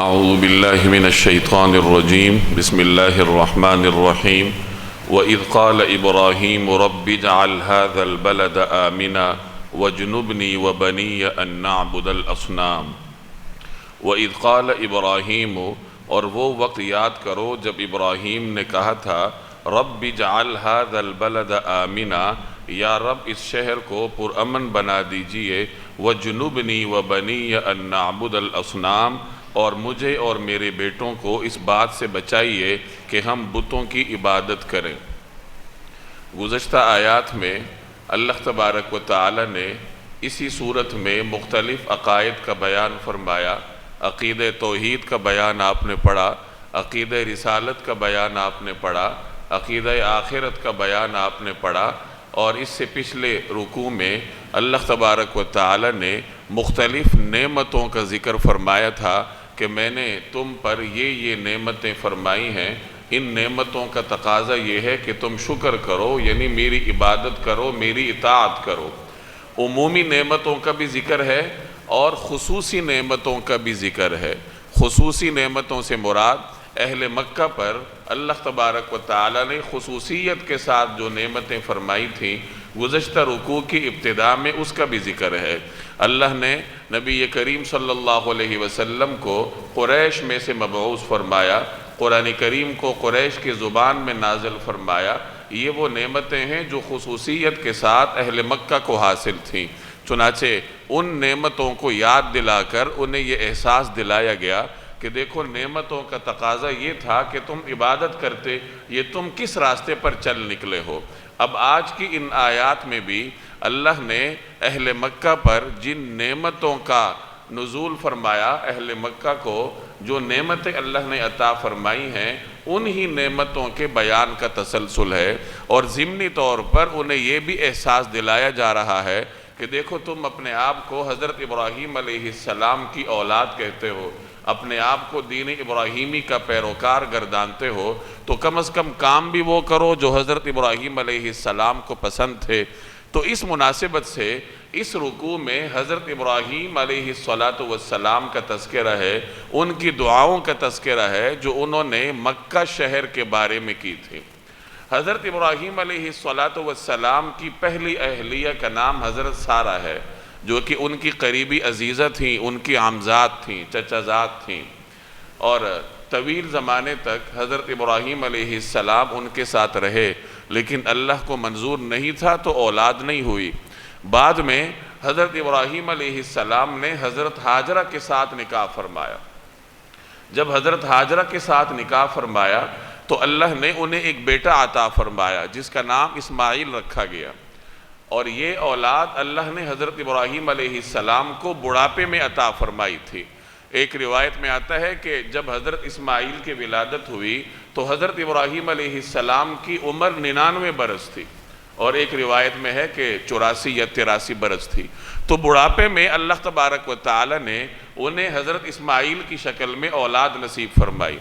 اعوذ باللہ من الشیطان الرجیم بسم اللہ الرحمن الرحیم وَإِذْ قَالَ إِبْرَاهِيمُ رَبِّ اجْعَلْ هَذَا الْبَلَدَ آمِنًا وَاجْنُبْنِي وَبَنِيَّ أَن نَّعْبُدَ الْأَصْنَامَ۔ وَإِذْ قَالَ إِبْرَاهِيمُ، اور وہ وقت یاد کرو جب ابراہیم نے کہا تھا رَبِّ اجْعَلْ هَذَا الْبَلَدَ آمِنًا، یا رب اس شہر کو پرامن بنا دیجئے، وَاجْنُبْنِي وَبَنِيَّ أَن نَّعْبُدَ الْأَصْنَامَ، اور مجھے اور میرے بیٹوں کو اس بات سے بچائیے کہ ہم بتوں کی عبادت کریں۔ گزشتہ آیات میں اللہ تبارک و تعالی نے اسی صورت میں مختلف عقائد کا بیان فرمایا۔ عقیدہ توحید کا بیان آپ نے پڑھا، عقیدہ رسالت کا بیان آپ نے پڑھا، عقیدہ آخرت کا بیان آپ نے پڑھا، اور اس سے پچھلے رکوع میں اللہ تبارک و تعالی نے مختلف نعمتوں کا ذکر فرمایا تھا کہ میں نے تم پر یہ نعمتیں فرمائی ہیں، ان نعمتوں کا تقاضا یہ ہے کہ تم شکر کرو، یعنی میری عبادت کرو، میری اطاعت کرو۔ عمومی نعمتوں کا بھی ذکر ہے اور خصوصی نعمتوں کا بھی ذکر ہے۔ خصوصی نعمتوں سے مراد اہل مکہ پر اللہ تبارک و تعالی نے خصوصیت کے ساتھ جو نعمتیں فرمائی تھیں، گزشتہ رکوع کی ابتدا میں اس کا بھی ذکر ہے۔ اللہ نے نبی کریم صلی اللہ علیہ وسلم کو قریش میں سے مبعوث فرمایا، قرآن کریم کو قریش کی زبان میں نازل فرمایا۔ یہ وہ نعمتیں ہیں جو خصوصیت کے ساتھ اہل مکہ کو حاصل تھیں، چنانچہ ان نعمتوں کو یاد دلا کر انہیں یہ احساس دلایا گیا کہ دیکھو نعمتوں کا تقاضا یہ تھا کہ تم عبادت کرتے، یہ تم کس راستے پر چل نکلے ہو۔ اب آج کی ان آیات میں بھی اللہ نے اہل مکہ پر جن نعمتوں کا نزول فرمایا، اہل مکہ کو جو نعمتیں اللہ نے عطا فرمائی ہیں، انہی نعمتوں کے بیان کا تسلسل ہے، اور ضمنی طور پر انہیں یہ بھی احساس دلایا جا رہا ہے کہ دیکھو تم اپنے آپ کو حضرت ابراہیم علیہ السلام کی اولاد کہتے ہو، اپنے آپ کو دین ابراہیمی کا پیروکار گردانتے ہو، تو کم از کم کام بھی وہ کرو جو حضرت ابراہیم علیہ السلام کو پسند تھے۔ تو اس مناسبت سے اس رکوع میں حضرت ابراہیم علیہ السلام کا تذکرہ ہے، ان کی دعاؤں کا تذکرہ ہے جو انہوں نے مکہ شہر کے بارے میں کی تھی۔ حضرت ابراہیم علیہ السلام کی پہلی اہلیہ کا نام حضرت سارہ ہے، جو کہ ان کی قریبی عزیزہ تھیں، ان کی عمزاد تھیں، چچازاد تھیں، اور طویل زمانے تک حضرت ابراہیم علیہ السلام ان کے ساتھ رہے، لیکن اللہ کو منظور نہیں تھا تو اولاد نہیں ہوئی۔ بعد میں حضرت ابراہیم علیہ السلام نے حضرت ہاجرہ کے ساتھ نکاح فرمایا۔ جب حضرت ہاجرہ کے ساتھ نکاح فرمایا تو اللہ نے انہیں ایک بیٹا عطا فرمایا جس کا نام اسماعیل رکھا گیا، اور یہ اولاد اللہ نے حضرت ابراہیم علیہ السلام کو بڑھاپے میں عطا فرمائی تھی۔ ایک روایت میں آتا ہے کہ جب حضرت اسماعیل کی ولادت ہوئی تو حضرت ابراہیم علیہ السلام کی عمر 99 برس تھی، اور ایک روایت میں ہے کہ 84 یا 83 برس تھی۔ تو بڑھاپے میں اللہ تبارک و تعالی نے انہیں حضرت اسماعیل کی شکل میں اولاد نصیب فرمائی۔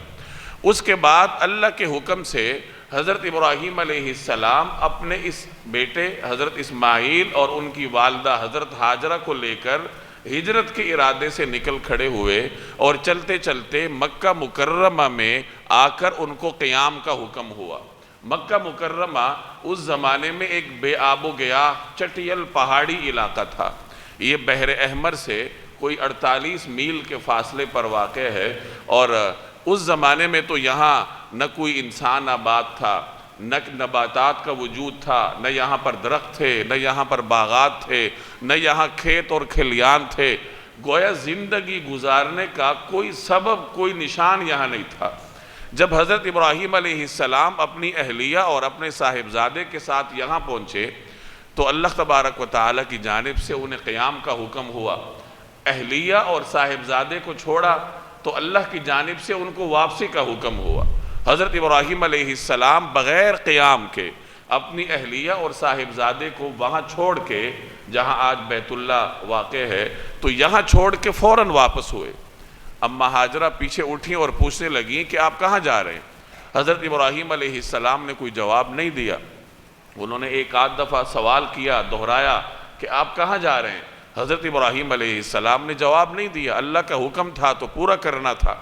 اس کے بعد اللہ کے حکم سے حضرت ابراہیم علیہ السلام اپنے اس بیٹے حضرت اسماعیل اور ان کی والدہ حضرت ہاجرہ کو لے کر ہجرت کے ارادے سے نکل کھڑے ہوئے، اور چلتے چلتے مکہ مکرمہ میں آ کر ان کو قیام کا حکم ہوا۔ مکہ مکرمہ اس زمانے میں ایک بے آب و گیا چٹیل پہاڑی علاقہ تھا۔ یہ بحر احمر سے کوئی 48 میل کے فاصلے پر واقع ہے، اور اس زمانے میں تو یہاں نہ کوئی انسان آباد تھا، نہ نباتات کا وجود تھا، نہ یہاں پر درخت تھے، نہ یہاں پر باغات تھے، نہ یہاں کھیت اور کھلیان تھے۔ گویا زندگی گزارنے کا کوئی سبب، کوئی نشان یہاں نہیں تھا۔ جب حضرت ابراہیم علیہ السلام اپنی اہلیہ اور اپنے صاحبزادے کے ساتھ یہاں پہنچے تو اللہ تبارک و تعالی کی جانب سے انہیں قیام کا حکم ہوا۔ اہلیہ اور صاحبزادے کو چھوڑا تو اللہ کی جانب سے ان کو واپسی کا حکم ہوا۔ حضرت ابراہیم علیہ السلام بغیر قیام کے اپنی اہلیہ اور صاحبزادے کو وہاں چھوڑ کے، جہاں آج بیت اللہ واقع ہے، تو یہاں چھوڑ کے فوراً واپس ہوئے۔ اما ہاجرہ پیچھے اٹھیں اور پوچھنے لگیں کہ آپ کہاں جا رہے ہیں؟ حضرت ابراہیم علیہ السلام نے کوئی جواب نہیں دیا۔ انہوں نے ایک آدھ دفعہ سوال کیا، دہرایا کہ آپ کہاں جا رہے ہیں؟ حضرت ابراہیم علیہ السلام نے جواب نہیں دیا، اللہ کا حکم تھا تو پورا کرنا تھا۔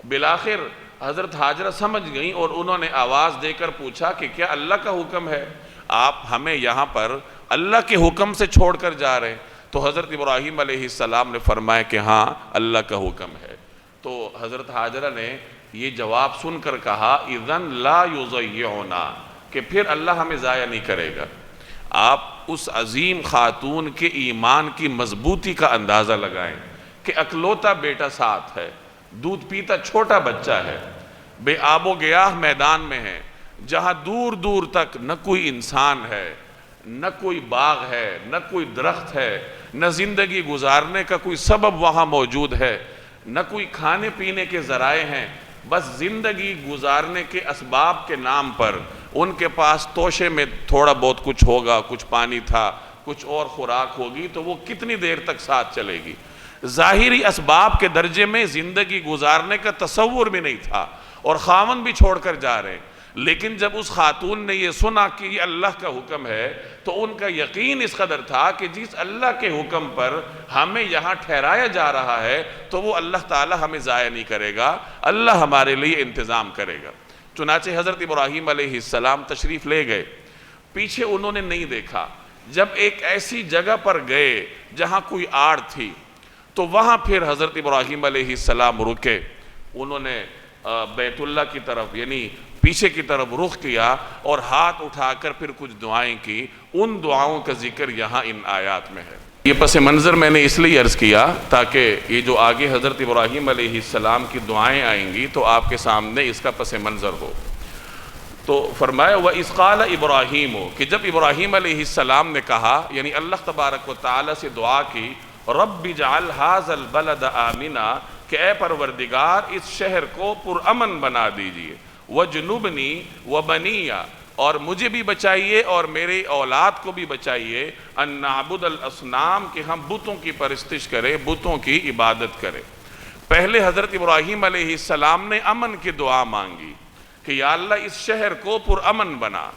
بالآخر حضرت حاجرہ سمجھ گئیں اور انہوں نے آواز دے کر پوچھا کہ کیا اللہ کا حکم ہے؟ آپ ہمیں یہاں پر اللہ کے حکم سے چھوڑ کر جا رہے ہیں؟ تو حضرت ابراہیم علیہ السلام نے فرمایا کہ ہاں اللہ کا حکم ہے۔ تو حضرت حاجرہ نے یہ جواب سن کر کہا اذن لا یضیعنا، کہ پھر اللہ ہمیں ضائع نہیں کرے گا۔ آپ اس عظیم خاتون کے ایمان کی مضبوطی کا اندازہ لگائیں کہ اکلوتا بیٹا ساتھ ہے، دودھ پیتا چھوٹا بچہ ہے، بے آب و گیاہ میدان میں ہے، جہاں دور دور تک نہ کوئی انسان ہے، نہ کوئی باغ ہے، نہ کوئی درخت ہے، نہ زندگی گزارنے کا کوئی سبب وہاں موجود ہے، نہ کوئی کھانے پینے کے ذرائع ہیں، بس زندگی گزارنے کے اسباب کے نام پر ان کے پاس توشے میں تھوڑا بہت کچھ ہوگا، کچھ پانی تھا، کچھ اور خوراک ہوگی، تو وہ کتنی دیر تک ساتھ چلے گی؟ ظاہری اسباب کے درجے میں زندگی گزارنے کا تصور بھی نہیں تھا، اور خاوند بھی چھوڑ کر جا رہے ہیں۔ لیکن جب اس خاتون نے یہ سنا کہ یہ اللہ کا حکم ہے تو ان کا یقین اس قدر تھا کہ جس اللہ کے حکم پر ہمیں یہاں ٹھہرایا جا رہا ہے تو وہ اللہ تعالی ہمیں ضائع نہیں کرے گا، اللہ ہمارے لیے انتظام کرے گا۔ چنانچہ حضرت ابراہیم علیہ السلام تشریف لے گئے، پیچھے انہوں نے نہیں دیکھا۔ جب ایک ایسی جگہ پر گئے جہاں کوئی آڑ تھی تو وہاں پھر حضرت ابراہیم علیہ السلام رکے، انہوں نے بیت اللہ کی طرف یعنی پیچھے کی طرف رخ کیا اور ہاتھ اٹھا کر پھر کچھ دعائیں کی۔ ان دعاؤں کا ذکر یہاں ان آیات میں ہے۔ یہ پس منظر میں نے اس لیے عرض کیا تاکہ یہ جو آگے حضرت ابراہیم علیہ السلام کی دعائیں آئیں گی تو آپ کے سامنے اس کا پس منظر ہو۔ تو فرمایا وَإِذْ قَالَ إِبْرَاهِيمُ، کہ جب ابراہیم علیہ السلام نے کہا، یعنی اللہ تبارک و تعالی سے دعا کی، رَبِّ اجْعَلْ هَٰذَا الْبَلَدَ آمِنًا، کہ اے پروردگار اس شہر کو پرامن بنا دیجئے، وَجْنُبْنِي وَبَنِيَّ، اور مجھے بھی بچائیے اور میرے اولاد کو بھی بچائیے، ان نعبد الاصنام، کہ ہم بتوں کی پرستش کریں، بتوں کی عبادت کریں۔ پہلے حضرت ابراہیم علیہ السلام نے امن کی دعا مانگی کہ یا اللہ اس شہر کو پرامن بنا،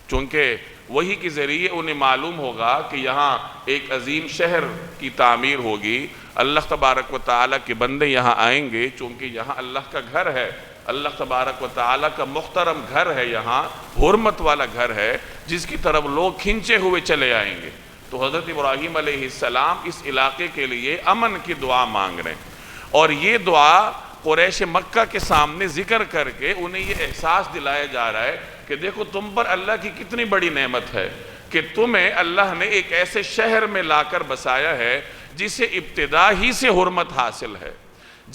چونکہ وہی کے ذریعے انہیں معلوم ہوگا کہ یہاں ایک عظیم شہر کی تعمیر ہوگی، اللہ تبارک و تعالیٰ کے بندے یہاں آئیں گے، چونکہ یہاں اللہ کا گھر ہے، اللہ تبارک و تعالیٰ کا محترم گھر ہے، یہاں حرمت والا گھر ہے جس کی طرف لوگ کھنچے ہوئے چلے آئیں گے۔ تو حضرت ابراہیم علیہ السلام اس علاقے کے لیے امن کی دعا مانگ رہے ہیں، اور یہ دعا قریش مکہ کے سامنے ذکر کر کے انہیں یہ احساس دلایا جا رہا ہے کہ دیکھو تم پر اللہ کی کتنی بڑی نعمت ہے کہ تمہیں اللہ نے ایک ایسے شہر میں لا کر بسایا ہے جسے ابتدا ہی سے حرمت حاصل ہے،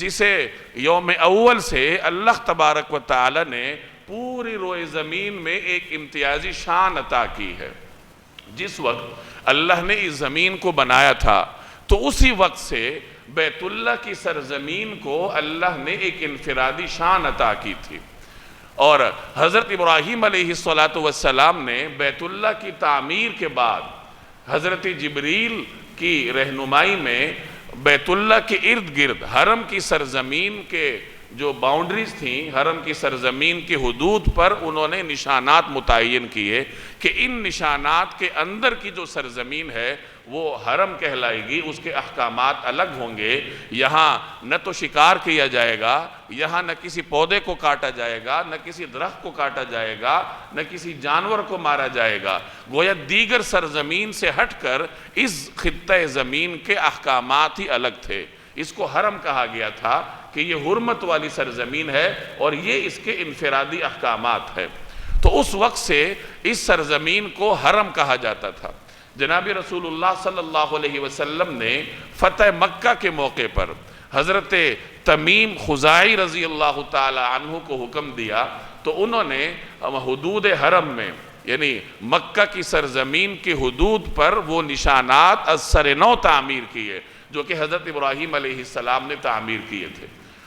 جسے یوم اول سے اللہ تبارک و تعالی نے پوری روئے زمین میں ایک امتیازی شان عطا کی ہے۔ جس وقت اللہ نے اس زمین کو بنایا تھا تو اسی وقت سے بیت اللہ کی سرزمین کو اللہ نے ایک انفرادی شان عطا کی تھی، اور حضرت ابراہیم علیہ السلام نے بیت اللہ کی تعمیر کے بعد حضرت جبریل کی رہنمائی میں بیت اللہ کے ارد گرد حرم کی سرزمین کے جو باؤنڈریز تھیں، حرم کی سرزمین کے حدود پر انہوں نے نشانات متعین کیے کہ ان نشانات کے اندر کی جو سرزمین ہے وہ حرم کہلائے گی، اس کے احکامات الگ ہوں گے۔ یہاں نہ تو شکار کیا جائے گا، یہاں نہ کسی پودے کو کاٹا جائے گا، نہ کسی درخت کو کاٹا جائے گا، نہ کسی جانور کو مارا جائے گا۔ گویا دیگر سرزمین سے ہٹ کر اس خطہ زمین کے احکامات ہی الگ تھے۔ اس کو حرم کہا گیا تھا کہ یہ حرمت والی سرزمین ہے اور یہ اس کے انفرادی احکامات ہے۔ تو اس وقت سے اس سرزمین کو حرم کہا جاتا تھا۔ جناب رسول اللہ صلی اللہ علیہ وسلم نے فتح مکہ کے موقع پر حضرت تمیم خزاعی رضی اللہ تعالی عنہ کو حکم دیا تو انہوں نے حدود حرم میں یعنی مکہ کی سرزمین کی حدود پر وہ نشانات از سر نو تعمیر کیے جو کہ حضرت ابراہیم علیہ السلام نے تعمیر کیے تھے۔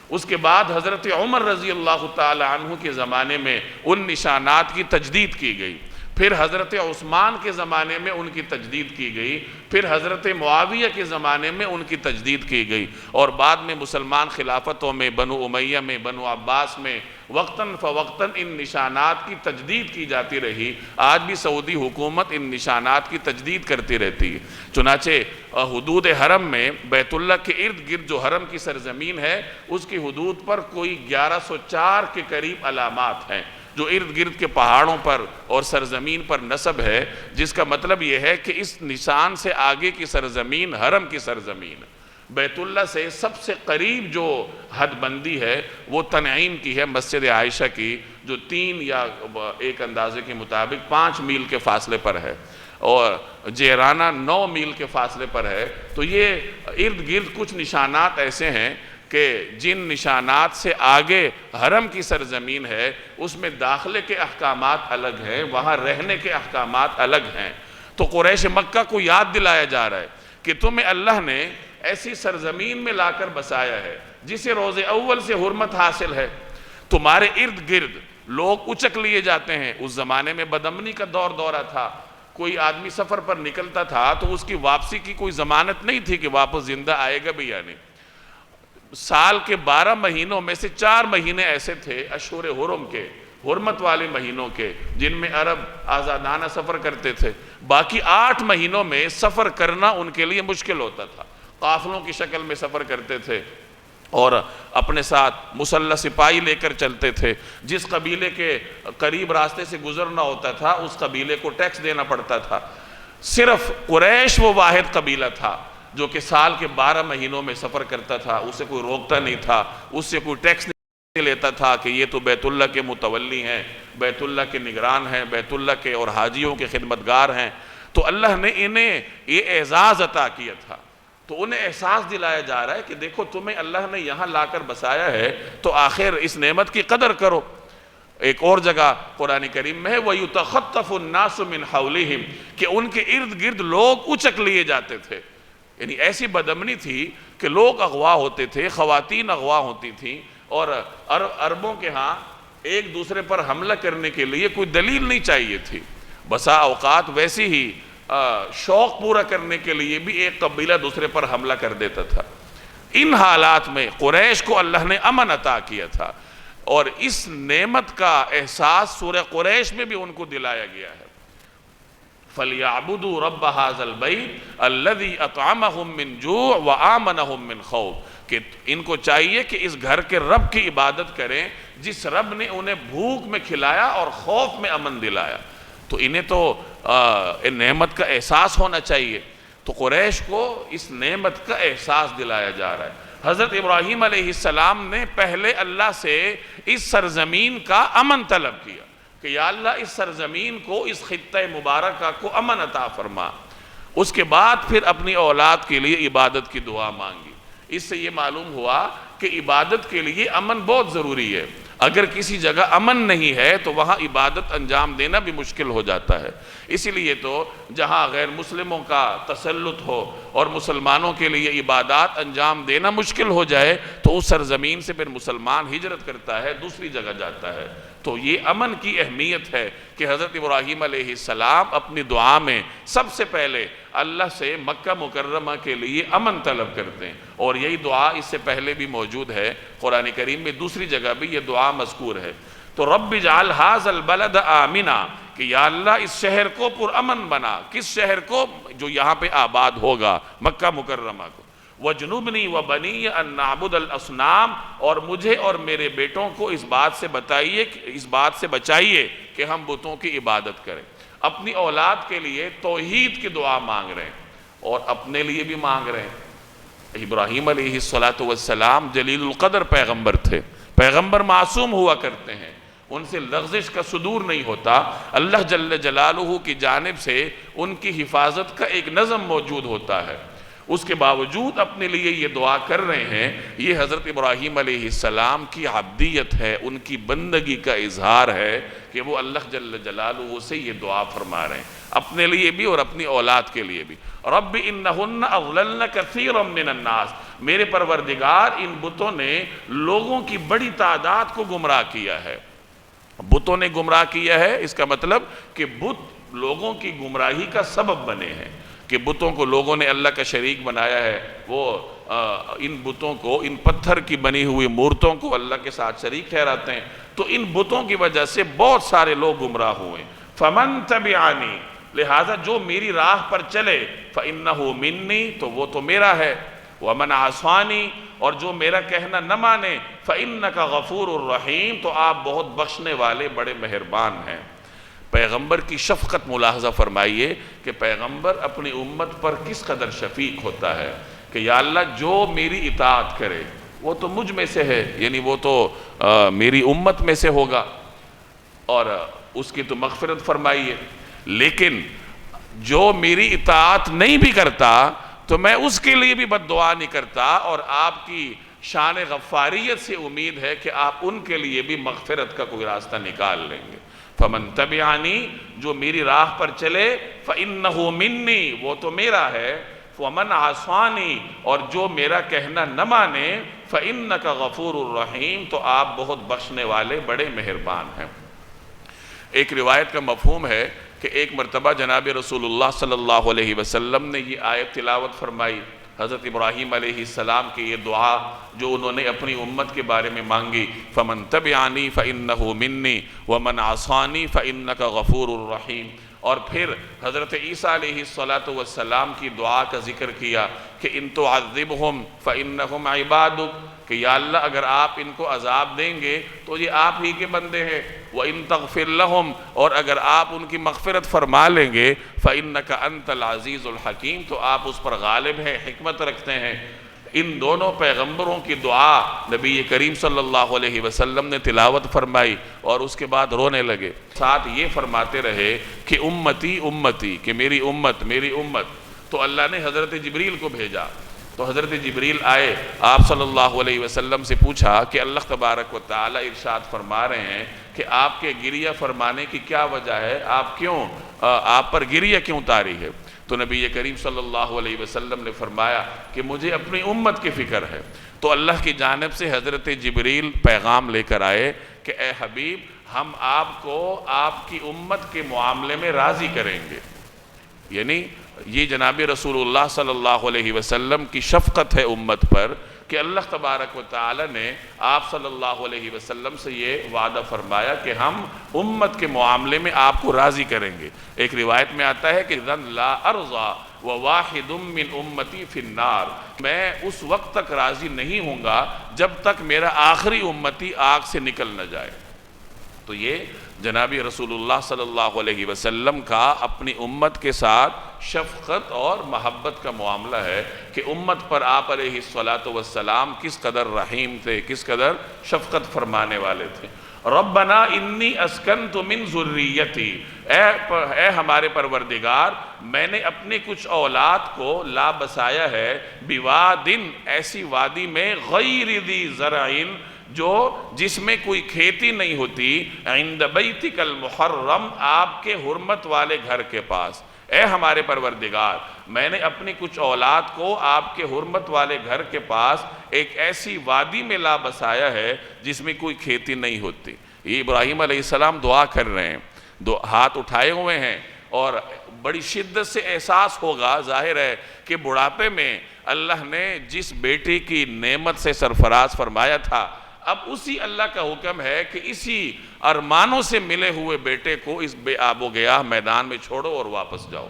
اس کے بعد حضرت عمر رضی اللہ تعالی عنہ کے زمانے میں ان نشانات کی تجدید کی گئی۔ پھر حضرت عثمان کے زمانے میں ان کی تجدید کی گئی، پھر حضرت معاویہ کے زمانے میں ان کی تجدید کی گئی، اور بعد میں مسلمان خلافتوں میں، بنو امیہ میں، بنو عباس میں وقتاً فوقتاً ان نشانات کی تجدید کی جاتی رہی۔ آج بھی سعودی حکومت ان نشانات کی تجدید کرتی رہتی ہے۔ چنانچہ حدود حرم میں بیت اللہ کے ارد گرد جو حرم کی سرزمین ہے، اس کی حدود پر کوئی 1104 کے قریب علامات ہیں جو ارد گرد کے پہاڑوں پر اور سرزمین پر نصب ہے، جس کا مطلب یہ ہے کہ اس نشان سے آگے کی سرزمین حرم کی سرزمین ہے۔ بیت اللہ سے سب سے قریب جو حد بندی ہے وہ تنعیم کی ہے، مسجد عائشہ کی، جو 3 یا ایک اندازے کے مطابق 5 میل کے فاصلے پر ہے، اور جیرانہ 9 میل کے فاصلے پر ہے۔ تو یہ ارد گرد کچھ نشانات ایسے ہیں کہ جن نشانات سے آگے حرم کی سرزمین ہے، اس میں داخلے کے احکامات الگ ہیں، وہاں رہنے کے احکامات الگ ہیں۔ تو قریش مکہ کو یاد دلایا جا رہا ہے کہ تمہیں اللہ نے ایسی سرزمین میں لا کر بسایا ہے جسے روز اول سے حرمت حاصل ہے۔ تمہارے ارد گرد لوگ اچک لیے جاتے ہیں۔ اس زمانے میں بدامنی کا دورہ تھا، کوئی آدمی سفر پر نکلتا تھا تو اس کی واپسی کی کوئی ضمانت نہیں تھی کہ واپس زندہ آئے گا بھی یا نہیں۔ سال کے 12 مہینوں میں سے 4 مہینے ایسے تھے اشہر حرم کے، حرمت والے مہینوں کے، جن میں عرب آزادانہ سفر کرتے تھے۔ باقی 8 مہینوں میں سفر کرنا ان کے لیے مشکل ہوتا تھا، قافلوں کی شکل میں سفر کرتے تھے اور اپنے ساتھ مسلح سپاہی لے کر چلتے تھے۔ جس قبیلے کے قریب راستے سے گزرنا ہوتا تھا اس قبیلے کو ٹیکس دینا پڑتا تھا۔ صرف قریش وہ واحد قبیلہ تھا جو کہ سال کے 12 مہینوں میں سفر کرتا تھا، اسے کوئی روکتا نہیں تھا، اس سے کوئی ٹیکس نہیں لیتا تھا کہ یہ تو بیت اللہ کے متولی ہیں، بیت اللہ کے نگران ہیں، بیت اللہ کے اور حاجیوں کے خدمتگار ہیں۔ تو اللہ نے انہیں یہ اعزاز عطا کیا تھا، تو انہیں احساس دلایا جا رہا ہے کہ دیکھو تمہیں اللہ نے یہاں لا کر بسایا ہے تو آخر اس نعمت کی قدر کرو۔ ایک اور جگہ قرآن کریم میں ہے وَيُتَخَطَّفُ النَّاسُ مِنْ حَوْلِهِمْ، کہ ان کے ارد گرد لوگ اچک لیے جاتے تھے۔ یعنی ایسی بدامنی تھی کہ لوگ اغوا ہوتے تھے، خواتین اغوا ہوتی تھیں، اور عربوں کے ہاں ایک دوسرے پر حملہ کرنے کے لیے کوئی دلیل نہیں چاہیے تھی، بسا اوقات ویسی ہی شوق پورا کرنے کے لیے بھی ایک قبیلہ دوسرے پر حملہ کر دیتا تھا۔ ان حالات میں قریش کو اللہ نے امن عطا کیا تھا، اور اس نعمت کا احساس سورہ قریش میں بھی ان کو دلایا گیا ہے۔ فَلْيَعْبُدُوا رَبَّ هَذَا الْبَيْتِ الَّذِي أَطْعَمَهُم مِّن جُوعٍ وَآمَنَهُم مِّن خَوْفٍ، کہ ان کو چاہیے کہ اس گھر کے رب کی عبادت کریں جس رب نے انہیں بھوک میں کھلایا اور خوف میں امن دلایا۔ تو انہیں تو نعمت کا احساس ہونا چاہیے، تو قریش کو اس نعمت کا احساس دلایا جا رہا ہے۔ حضرت ابراہیم علیہ السلام نے پہلے اللہ سے اس سرزمین کا امن طلب کیا کہ یا اللہ اس سرزمین کو، اس خطہ مبارکہ کو امن عطا فرما۔ اس کے بعد پھر اپنی اولاد کے لیے عبادت کی دعا مانگی۔ اس سے یہ معلوم ہوا کہ عبادت کے لیے امن بہت ضروری ہے۔ اگر کسی جگہ امن نہیں ہے تو وہاں عبادت انجام دینا بھی مشکل ہو جاتا ہے۔ اسی لیے تو جہاں غیر مسلموں کا تسلط ہو اور مسلمانوں کے لیے عبادات انجام دینا مشکل ہو جائے تو اس سرزمین سے پھر مسلمان ہجرت کرتا ہے، دوسری جگہ جاتا ہے۔ تو یہ امن کی اہمیت ہے کہ حضرت ابراہیم علیہ السلام اپنی دعا میں سب سے پہلے اللہ سے مکہ مکرمہ کے لیے امن طلب کرتے ہیں، اور یہی دعا اس سے پہلے بھی موجود ہے قرآن کریم میں، دوسری جگہ بھی یہ دعا مذکور ہے۔ تو رب اجعل ھذا البلد آمنا، کہ یا اللہ اس شہر کو پرامن بنا۔ کس شہر کو؟ جو یہاں پہ آباد ہوگا، مکہ مکرمہ کو۔ وَجْنُبْنِي وَبَنِيَّ أَن نَعْبُدَ الْأَصْنَامَ، اور مجھے اور میرے بیٹوں کو اس بات سے بچائیے کہ ہم بتوں کی عبادت کریں۔ اپنی اولاد کے لیے توحید کی دعا مانگ رہے ہیں اور اپنے لیے بھی مانگ رہے ہیں۔ ابراہیم علیہ السلام جلیل القدر پیغمبر تھے، پیغمبر معصوم ہوا کرتے ہیں، ان سے لغزش کا صدور نہیں ہوتا۔ اللہ جل جلالہ کی جانب سے ان کی حفاظت کا ایک نظم موجود ہوتا ہے، اس کے باوجود اپنے لیے یہ دعا کر رہے ہیں۔ یہ حضرت ابراہیم علیہ السلام کی عبدیت ہے، ان کی بندگی کا اظہار ہے کہ وہ اللہ جل جلالہ سے یہ دعا فرما رہے ہیں، اپنے لیے بھی اور اپنی اولاد کے لیے بھی۔ رب انہن اضللن کثیرا من الناس، میرے پروردگار ان بتوں نے لوگوں کی بڑی تعداد کو گمراہ کیا ہے۔ بتوں نے گمراہ کیا ہے، اس کا مطلب کہ بت لوگوں کی گمراہی کا سبب بنے ہیں، کہ بتوں کو لوگوں نے اللہ کا شریک بنایا ہے، وہ ان بتوں کو، ان پتھر کی بنی ہوئی مورتوں کو اللہ کے ساتھ شریک ٹھہراتے ہیں، تو ان بتوں کی وجہ سے بہت سارے لوگ گمراہ ہوئے۔ فَمَن تَبِعَنِي، لہٰذا جو میری راہ پر چلے، فَإِنَّهُ مِنِّي، تو وہ تو میرا ہے، وَمَنْ عَصَانِي، اور جو میرا کہنا نہ مانے، فَإِنَّكَ غَفُورٌ رَحِيمٌ، تو آپ بہت بخشنے والے بڑے مہربان ہیں۔ پیغمبر کی شفقت ملاحظہ فرمائیے کہ پیغمبر اپنی امت پر کس قدر شفیق ہوتا ہے کہ یا اللہ جو میری اطاعت کرے وہ تو مجھ میں سے ہے، یعنی وہ تو میری امت میں سے ہوگا، اور اس کی تو مغفرت فرمائیے، لیکن جو میری اطاعت نہیں بھی کرتا تو میں اس کے لیے بھی بد دعا نہیں کرتا، اور آپ کی شان غفاریت سے امید ہے کہ آپ ان کے لیے بھی مغفرت کا کوئی راستہ نکال لیں گے۔ فَمَن تَبِعَنِي، جو میری راہ پر چلے، فَإِنَّهُ مِنِّي، وہ تو میرا ہے، وَمَنْ عَصَانِي، اور جو میرا کہنا نہ مانے، فَإِنَّكَ غَفُورٌ رَحِيمٌ، تو آپ بہت بخشنے والے بڑے مہربان ہیں۔ ایک روایت کا مفہوم ہے کہ ایک مرتبہ جناب رسول اللہ صلی اللہ علیہ وسلم نے یہ آیت تلاوت فرمائی، حضرت ابراہیم علیہ السلام کی یہ دعا جو انہوں نے اپنی امت کے بارے میں مانگی، فَمَن تَبِعَنِي فَإِنَّهُ مِنِّي وَمَنْ عَصَانِي فَإِنَّكَ غَفُورٌ رَحِيمٌ، اور پھر حضرت عیسیٰ علیہ السلام کی دعا کا ذکر کیا کہ ان تُعَذِّبْهُمْ فَإِنَّهُمْ عِبَادُكَ، کہ یا اللہ اگر آپ ان کو عذاب دیں گے تو یہ آپ ہی کے بندے ہیں، وَإِن تَغْفِرْ لَهُمْ، اور اگر آپ ان کی مغفرت فرما لیں گے، فَإِنَّكَ أَنْتَ الْعَزِيزُ الْحَكِيمُ، تو آپ اس پر غالب ہیں، حکمت رکھتے ہیں۔ ان دونوں پیغمبروں کی دعا نبی کریم صلی اللہ علیہ وسلم نے تلاوت فرمائی اور اس کے بعد رونے لگے، ساتھ یہ فرماتے رہے کہ امتی امتی، کہ میری امت میری امت۔ تو اللہ نے حضرت جبریل کو بھیجا، تو حضرت جبریل آئے، آپ صلی اللہ علیہ وسلم سے پوچھا کہ اللہ تبارک و تعالی ارشاد فرما رہے ہیں کہ آپ کے گریہ فرمانے کی کیا وجہ ہے، آپ پر گریہ کیوں طاری ہے؟ تو نبی کریم صلی اللہ علیہ وسلم نے فرمایا کہ مجھے اپنی امت کی فکر ہے۔ تو اللہ کی جانب سے حضرت جبریل پیغام لے کر آئے کہ اے حبیب، ہم آپ کو آپ کی امت کے معاملے میں راضی کریں گے، یعنی یہ جناب رسول اللہ صلی اللہ علیہ وسلم کی شفقت ہے امت پر کہ اللہ تبارک و تعالی نے آپ صلی اللہ علیہ وسلم سے یہ وعدہ فرمایا کہ ہم امت کے معاملے میں آپ کو راضی کریں گے۔ ایک روایت میں آتا ہے کہ ذَن لَا أَرْضَى وَوَاحِدٌ مِّنْ أُمَّتِي فِي النَّارِ، میں اس وقت تک راضی نہیں ہوں گا جب تک میرا آخری امتی آگ سے نکل نہ جائے۔ تو یہ جناب رسول اللہ صلی اللہ علیہ وسلم کا اپنی امت کے ساتھ شفقت اور محبت کا معاملہ ہے کہ امت پر آپ علیہ السلام کس قدر رحیم تھے، کس قدر شفقت فرمانے والے تھے۔ ربنا انی اسکنت من ذریتی، اے ہمارے پروردگار، میں نے اپنی کچھ اولاد کو لا بسایا ہے، بوادن، ایسی وادی میں، غیر ذی زرعین، جس میں کوئی کھیتی نہیں ہوتی، عند بیتک المحرم، آپ کے حرمت والے گھر کے پاس۔ اے ہمارے پروردگار، میں نے اپنی کچھ اولاد کو آپ کے حرمت والے گھر کے پاس ایک ایسی وادی میں لا بسایا ہے جس میں کوئی کھیتی نہیں ہوتی۔ یہ ابراہیم علیہ السلام دعا کر رہے ہیں، ہاتھ اٹھائے ہوئے ہیں، اور بڑی شدت سے احساس ہوگا، ظاہر ہے کہ بڑھاپے میں اللہ نے جس بیٹی کی نعمت سے سرفراز فرمایا تھا، اب اسی اللہ کا حکم ہے کہ اسی ارمانوں سے ملے ہوئے بیٹے کو اس بے آب و گیاہ میدان میں چھوڑو اور واپس جاؤ۔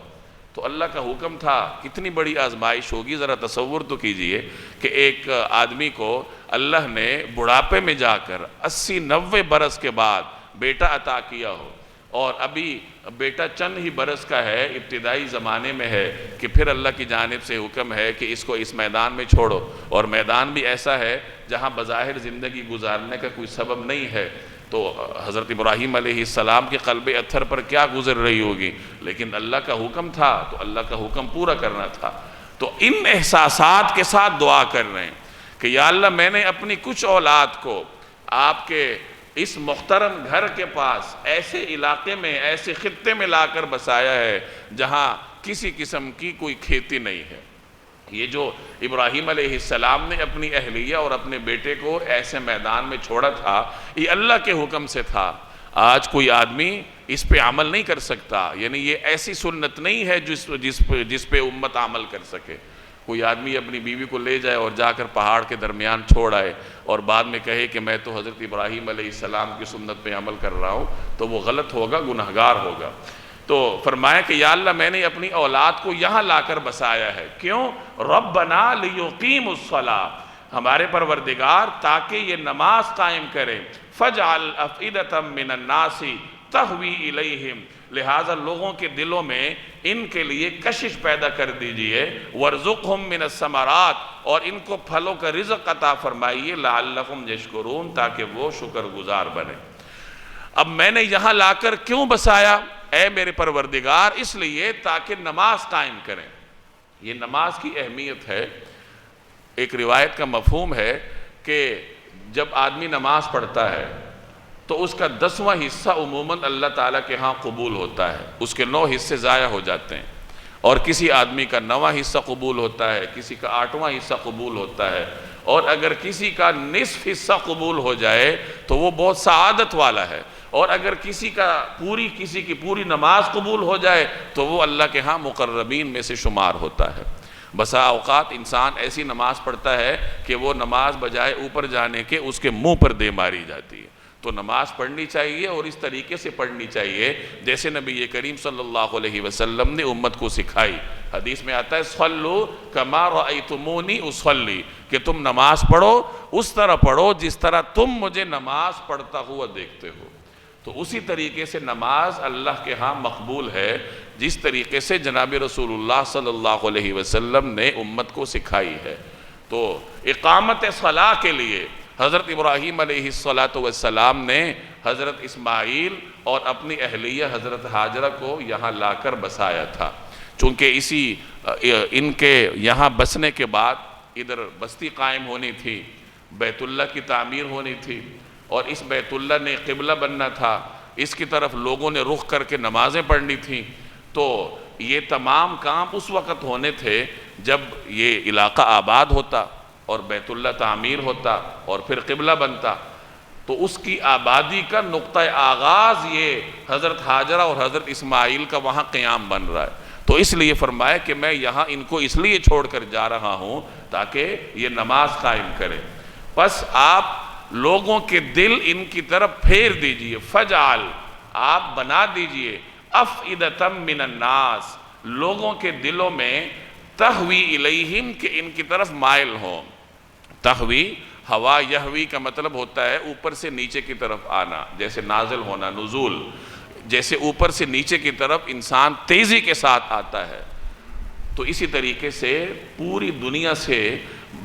تو اللہ کا حکم تھا، کتنی بڑی آزمائش ہوگی، ذرا تصور تو کیجئے کہ ایک آدمی کو اللہ نے بڑھاپے میں جا کر 80-90 برس کے بعد بیٹا عطا کیا ہو، اور ابھی بیٹا چند ہی برس کا ہے، ابتدائی زمانے میں ہے، کہ پھر اللہ کی جانب سے حکم ہے کہ اس کو اس میدان میں چھوڑو، اور میدان بھی ایسا ہے جہاں بظاہر زندگی گزارنے کا کوئی سبب نہیں ہے۔ تو حضرت ابراہیم علیہ السلام کے قلب اطہر پر کیا گزر رہی ہوگی، لیکن اللہ کا حکم تھا تو اللہ کا حکم پورا کرنا تھا۔ تو ان احساسات کے ساتھ دعا کر رہے ہیں کہ یا اللہ، میں نے اپنی کچھ اولاد کو آپ کے اس محترم گھر کے پاس ایسے علاقے میں، ایسے خطے میں لا کر بسایا ہے جہاں کسی قسم کی کوئی کھیتی نہیں ہے۔ یہ جو ابراہیم علیہ السلام نے اپنی اہلیہ اور اپنے بیٹے کو ایسے میدان میں چھوڑا تھا، یہ اللہ کے حکم سے تھا۔ آج کوئی آدمی اس پہ عمل نہیں کر سکتا، یعنی یہ ایسی سنت نہیں ہے جس پہ امت عمل کر سکے۔ کوئی آدمی اپنی بیوی کو لے جائے اور جا کر پہاڑ کے درمیان چھوڑ آئے اور بعد میں کہے کہ میں تو حضرت ابراہیم علیہ السلام کی سنت پہ عمل کر رہا ہوں، تو وہ غلط ہوگا، گنہگار ہوگا۔ تو فرمایا کہ یا اللہ میں نے اپنی اولاد کو یہاں لا کر بسایا ہے، کیوں؟ ربنا لیقیموا الصلاۃ، ہمارے پروردگار تاکہ یہ نماز قائم کریں، فاجعل افئدۃ من الناس تہوی الیہم، لہٰذا لوگوں کے دلوں میں ان کے لیے کشش پیدا کر دیجئے، وارزقہم من الثمرات، اور ان کو پھلوں کا رزق عطا فرمائیے، لعلہم یشکرون، تاکہ وہ شکر گزار بنے۔ اب میں نے یہاں لا کر کیوں بسایا اے میرے پروردگار؟ اس لیے تاکہ نماز قائم کریں۔ یہ نماز کی اہمیت ہے۔ ایک روایت کا مفہوم ہے کہ جب آدمی نماز پڑھتا ہے تو اس کا 10واں حصہ عموماً اللہ تعالیٰ کے ہاں قبول ہوتا ہے، اس کے 9 حصے ضائع ہو جاتے ہیں، اور کسی آدمی کا 9واں حصہ قبول ہوتا ہے، کسی کا 8واں حصہ قبول ہوتا ہے، اور اگر کسی کا نصف حصہ قبول ہو جائے تو وہ بہت سعادت والا ہے، اور اگر کسی کی پوری نماز قبول ہو جائے تو وہ اللہ کے ہاں مقربین میں سے شمار ہوتا ہے۔ بسا اوقات انسان ایسی نماز پڑھتا ہے کہ وہ نماز بجائے اوپر جانے کے اس کے منہ پر دے ماری جاتی ہے۔ تو نماز پڑھنی چاہیے اور اس طریقے سے پڑھنی چاہیے جیسے نبی کریم صلی اللہ علیہ وسلم نے امت کو سکھائی۔ حدیث میں آتا ہے صلو کما رأیتمونی اصلی، کہ تم نماز پڑھو اس طرح پڑھو جس طرح تم مجھے نماز پڑھتا ہوا دیکھتے ہو۔ تو اسی طریقے سے نماز اللہ کے ہاں مقبول ہے جس طریقے سے جناب رسول اللہ صلی اللہ علیہ وسلم نے امت کو سکھائی ہے۔ تو اقامت صلاح کے لیے حضرت ابراہیم علیہ السلام نے حضرت اسماعیل اور اپنی اہلیہ حضرت حاجرہ کو یہاں لا کر بسایا تھا، چونکہ ان کے یہاں بسنے کے بعد ادھر بستی قائم ہونی تھی، بیت اللہ کی تعمیر ہونی تھی، اور اس بیت اللہ نے قبلہ بننا تھا، اس کی طرف لوگوں نے رخ کر کے نمازیں پڑھنی تھیں۔ تو یہ تمام کام اس وقت ہونے تھے جب یہ علاقہ آباد ہوتا اور بیت اللہ تعمیر ہوتا اور پھر قبلہ بنتا۔ تو اس کی آبادی کا نقطہ آغاز یہ حضرت حاجرہ اور حضرت اسماعیل کا وہاں قیام بن رہا ہے۔ تو اس لیے فرمایا کہ میں یہاں ان کو اس لیے چھوڑ کر جا رہا ہوں تاکہ یہ نماز قائم کرے۔ پس آپ لوگوں کے دل ان کی طرف پھیر دیجئے، فجعل، آپ بنا دیجئے، افئدۃ من الناس، لوگوں کے دلوں میں تہوی الیہم، کہ ان کی طرف مائل ہوں۔ تہوی، ہوا یہوی کا مطلب ہوتا ہے اوپر سے نیچے کی طرف آنا، جیسے نازل ہونا، نزول، جیسے اوپر سے نیچے کی طرف انسان تیزی کے ساتھ آتا ہے، تو اسی طریقے سے پوری دنیا سے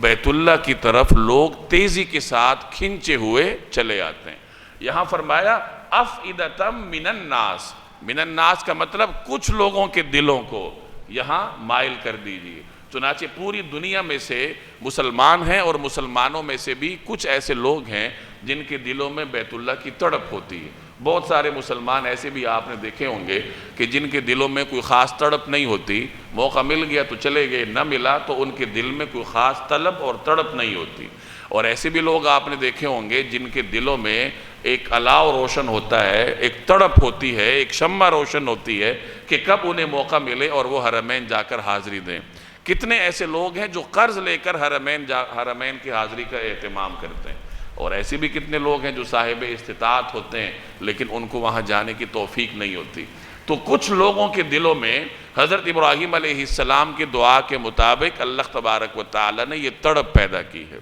بیت اللہ کی طرف لوگ تیزی کے ساتھ کھنچے ہوئے چلے آتے ہیں۔ یہاں فرمایا افئدۃ من الناس، من الناس کا مطلب کچھ لوگوں کے دلوں کو یہاں مائل کر دیجئے۔ چنانچہ پوری دنیا میں سے مسلمان ہیں، اور مسلمانوں میں سے بھی کچھ ایسے لوگ ہیں جن کے دلوں میں بیت اللہ کی تڑپ ہوتی ہے۔ بہت سارے مسلمان ایسے بھی آپ نے دیکھے ہوں گے کہ جن کے دلوں میں کوئی خاص تڑپ نہیں ہوتی، موقع مل گیا تو چلے گئے، نہ ملا تو ان کے دل میں کوئی خاص طلب اور تڑپ نہیں ہوتی۔ اور ایسے بھی لوگ آپ نے دیکھے ہوں گے جن کے دلوں میں ایک الاؤ روشن ہوتا ہے، ایک تڑپ ہوتی ہے، ایک شمع روشن ہوتی ہے کہ کب انہیں موقع ملے اور وہ حرمین جا کر حاضری دیں۔ کتنے ایسے لوگ ہیں جو قرض لے کر حرمین کی حاضری کا اہتمام کرتے ہیں، اور ایسے بھی کتنے لوگ ہیں جو صاحب استطاعت ہوتے ہیں لیکن ان کو وہاں جانے کی توفیق نہیں ہوتی۔ تو کچھ لوگوں کے دلوں میں حضرت ابراہیم علیہ السلام کی دعا کے مطابق اللہ تبارک و تعالی نے یہ تڑپ پیدا کی ہے۔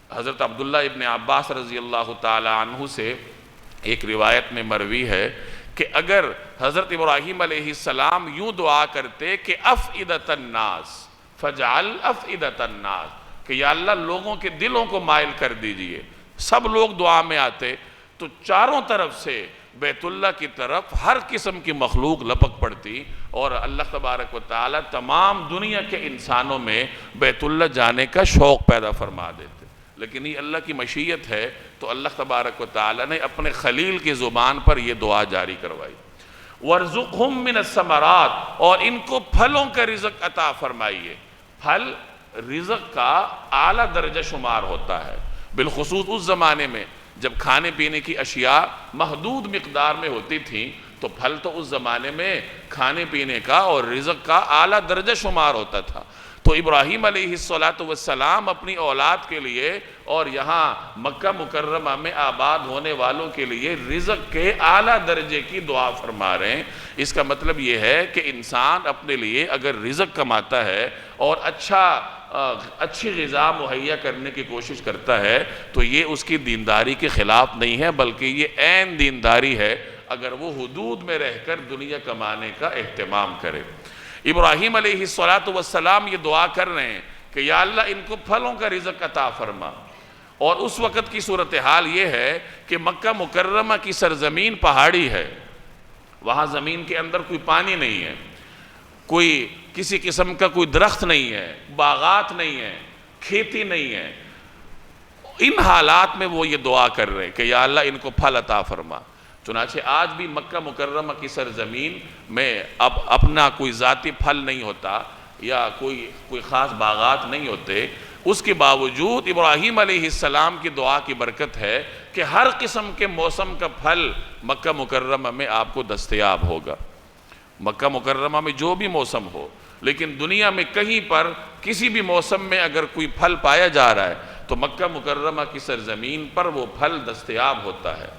حضرت عبداللہ ابن عباس رضی اللہ تعالی عنہ سے ایک روایت میں مروی ہے کہ اگر حضرت ابراہیم علیہ السلام یوں دعا کرتے کہ افئدۃ الناس، فجعل افئدۃ الناس، کہ یا اللہ لوگوں کے دلوں کو مائل کر دیجئے، سب لوگ دعا میں آتے تو چاروں طرف سے بیت اللہ کی طرف ہر قسم کی مخلوق لپک پڑتی، اور اللہ تبارک و تعالی تمام دنیا کے انسانوں میں بیت اللہ جانے کا شوق پیدا فرما دیتے۔ لیکن یہ اللہ کی مشیت ہے، تو اللہ تبارک و تعالی نے اپنے خلیل کی زبان پر یہ دعا جاری کروائی، وَارْزُقْهُمْ مِنَ الثَّمَرَاتِ، اور ان کو پھلوں کا رزق عطا فرمائیے۔ پھل رزق کا اعلیٰ درجہ شمار ہوتا ہے، بالخصوص اس زمانے میں جب کھانے پینے کی اشیاء محدود مقدار میں ہوتی تھیں تو پھل تو اس زمانے میں کھانے پینے کا اور رزق کا اعلیٰ درجہ شمار ہوتا تھا۔ تو ابراہیم علیہ السلام اپنی اولاد کے لیے اور یہاں مکہ مکرمہ میں آباد ہونے والوں کے لیے رزق کے اعلیٰ درجے کی دعا فرما رہے ہیں۔ اس کا مطلب یہ ہے کہ انسان اپنے لیے اگر رزق کماتا ہے اور اچھی غذا مہیا کرنے کی کوشش کرتا ہے تو یہ اس کی دینداری کے خلاف نہیں ہے، بلکہ یہ عین دینداری ہے اگر وہ حدود میں رہ کر دنیا کمانے کا اہتمام کرے۔ ابراہیم علیہ السلام یہ دعا کر رہے ہیں کہ یا اللہ ان کو پھلوں کا رزق عطا فرما، اور اس وقت کی صورتحال یہ ہے کہ مکہ مکرمہ کی سرزمین پہاڑی ہے، وہاں زمین کے اندر کوئی پانی نہیں ہے، کوئی کسی قسم کا کوئی درخت نہیں ہے، باغات نہیں ہے، کھیتی نہیں ہے۔ ان حالات میں وہ یہ دعا کر رہے ہیں کہ یا اللہ ان کو پھل عطا فرما۔ چنانچہ آج بھی مکہ مکرمہ کی سرزمین میں اب اپنا کوئی ذاتی پھل نہیں ہوتا یا کوئی خاص باغات نہیں ہوتے، اس کے باوجود ابراہیم علیہ السلام کی دعا کی برکت ہے کہ ہر قسم کے موسم کا پھل مکہ مکرمہ میں آپ کو دستیاب ہوگا۔ مکہ مکرمہ میں جو بھی موسم ہو، لیکن دنیا میں کہیں پر کسی بھی موسم میں اگر کوئی پھل پایا جا رہا ہے تو مکہ مکرمہ کی سرزمین پر وہ پھل دستیاب ہوتا ہے۔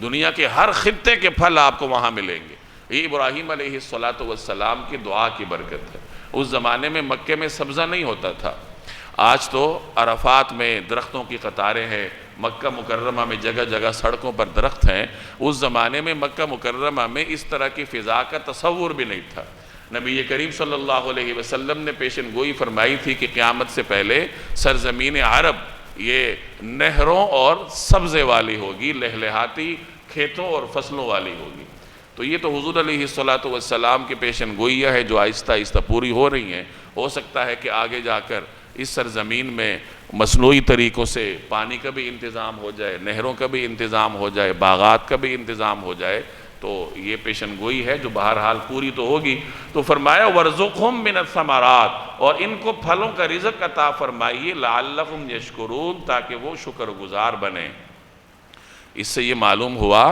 دنیا کے ہر خطے کے پھل آپ کو وہاں ملیں گے۔ یہ ابراہیم علیہ السلام کی دعا کی برکت ہے۔ اس زمانے میں مکے میں سبزہ نہیں ہوتا تھا، آج تو عرفات میں درختوں کی قطاریں ہیں، مکہ مکرمہ میں جگہ جگہ سڑکوں پر درخت ہیں۔ اس زمانے میں مکہ مکرمہ میں اس طرح کی فضا کا تصور بھی نہیں تھا۔ نبی کریم صلی اللہ علیہ وسلم نے پیشن گوئی فرمائی تھی کہ قیامت سے پہلے سرزمین عرب یہ نہروں اور سبزے والی ہوگی، لہلہاتی کھیتوں اور فصلوں والی ہوگی۔ تو یہ تو حضور علیہ السلام کی پیشن گوئیاں ہے جو آہستہ آہستہ پوری ہو رہی ہیں۔ ہو سکتا ہے کہ آگے جا کر اس سرزمین میں مصنوعی طریقوں سے پانی کا بھی انتظام ہو جائے، نہروں کا بھی انتظام ہو جائے، باغات کا بھی انتظام ہو جائے، تو یہ پیشن گوئی ہے جو بہرحال پوری تو ہوگی۔ تو فرمایا وَرْزُقْهُم مِّنَ الثَّمَرَاتِ، اور ان کو پھلوں کا رزق عطا فرمائیے، لَعَلَّهُمْ يَشْكُرُونَ، تاکہ وہ شکر گزار بنیں۔ اس سے یہ معلوم ہوا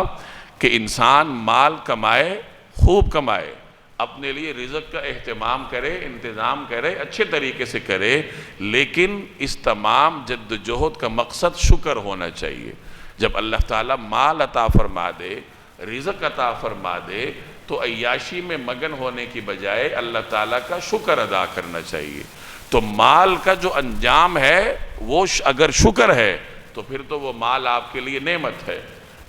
کہ انسان مال کمائے، خوب کمائے، اپنے لیے رزق کا اہتمام کرے، انتظام کرے، اچھے طریقے سے کرے، لیکن اس تمام جد و جہد کا مقصد شکر ہونا چاہیے۔ جب اللہ تعالیٰ مال عطا فرما دے، رزق عطا فرما دے، تو عیاشی میں مگن ہونے کی بجائے اللہ تعالیٰ کا شکر ادا کرنا چاہیے۔ تو مال کا جو انجام ہے وہ اگر شکر ہے تو پھر تو وہ مال آپ کے لیے نعمت ہے،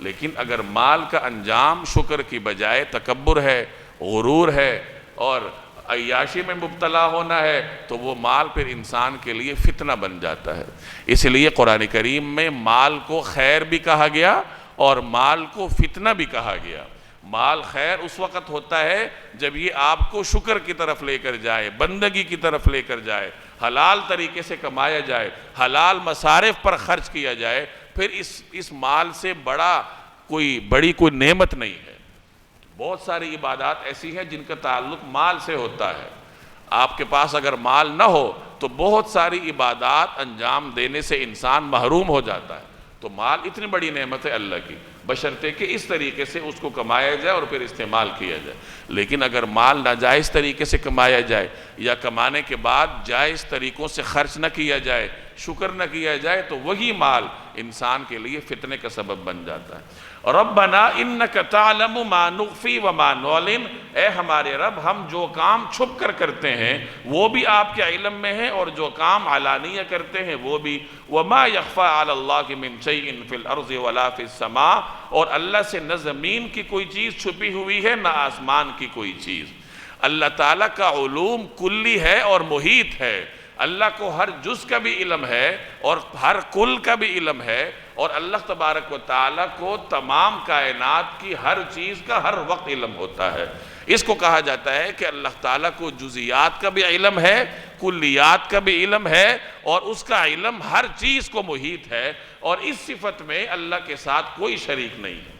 لیکن اگر مال کا انجام شکر کی بجائے تکبر ہے، غرور ہے اور عیاشی میں مبتلا ہونا ہے تو وہ مال پھر انسان کے لیے فتنہ بن جاتا ہے۔ اس لیے قرآن کریم میں مال کو خیر بھی کہا گیا اور مال کو فتنہ بھی کہا گیا۔ مال خیر اس وقت ہوتا ہے جب یہ آپ کو شکر کی طرف لے کر جائے، بندگی کی طرف لے کر جائے، حلال طریقے سے کمایا جائے، حلال مصارف پر خرچ کیا جائے، پھر اس مال سے بڑی کوئی نعمت نہیں ہے۔ بہت ساری عبادات ایسی ہیں جن کا تعلق مال سے ہوتا ہے۔ آپ کے پاس اگر مال نہ ہو تو بہت ساری عبادات انجام دینے سے انسان محروم ہو جاتا ہے۔ تو مال اتنی بڑی نعمت ہے اللہ کی، بشرطے کہ اس طریقے سے اس کو کمایا جائے اور پھر استعمال کیا جائے۔ لیکن اگر مال ناجائز طریقے سے کمایا جائے یا کمانے کے بعد جائز طریقوں سے خرچ نہ کیا جائے، شکر نہ کیا جائے، تو وہی مال انسان کے لیے فتنے کا سبب بن جاتا ہے۔ ربنا انک تعلم ما نخفی وما نعلن، اے ہمارے رب ہم جو کام چھپ کر کرتے ہیں وہ بھی آپ کے علم میں ہے اور جو کام علانیہ کرتے ہیں وہ بھی۔ وما یخفی علی اللہ من شیء فی الارض ولا فی السماء، اور اللہ سے نہ زمین کی کوئی چیز چھپی ہوئی ہے نہ آسمان کی کوئی چیز۔ اللہ تعالیٰ کا علوم کلی ہے اور محیط ہے۔ اللہ کو ہر جز کا بھی علم ہے اور ہر کل کا بھی علم ہے، اور اللہ تبارک و تعالیٰ کو تمام کائنات کی ہر چیز کا ہر وقت علم ہوتا ہے۔ اس کو کہا جاتا ہے کہ اللہ تعالیٰ کو جزیات کا بھی علم ہے، کلیات کا بھی علم ہے، اور اس کا علم ہر چیز کو محیط ہے، اور اس صفت میں اللہ کے ساتھ کوئی شریک نہیں ہے۔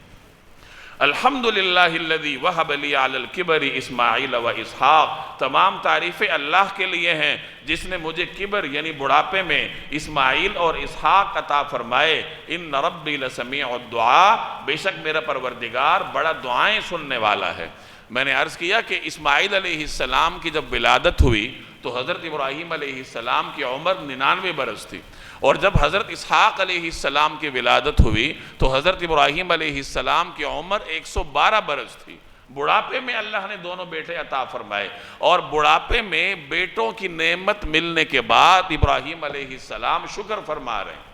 الحمدللہ الذی وہب لی علی الکبر اسماعیل و اسحاق، تمام تعریفیں اللہ کے لیے ہیں جس نے مجھے کبر یعنی بڑھاپے میں اسماعیل اور اسحاق عطا فرمائے۔ ان ربی لسمیع الدعاء، بے شک میرا پروردگار بڑا دعائیں سننے والا ہے۔ میں نے عرض کیا کہ اسماعیل علیہ السلام کی جب ولادت ہوئی تو حضرت ابراہیم علیہ السلام کی عمر 99 برس تھی، اور جب حضرت اسحاق علیہ السلام کی ولادت ہوئی تو حضرت ابراہیم علیہ السلام کی عمر 112 برس تھی۔ بڑھاپے میں اللہ نے دونوں بیٹے عطا فرمائے، اور بڑھاپے میں بیٹوں کی نعمت ملنے کے بعد ابراہیم علیہ السلام شکر فرما رہے ہیں۔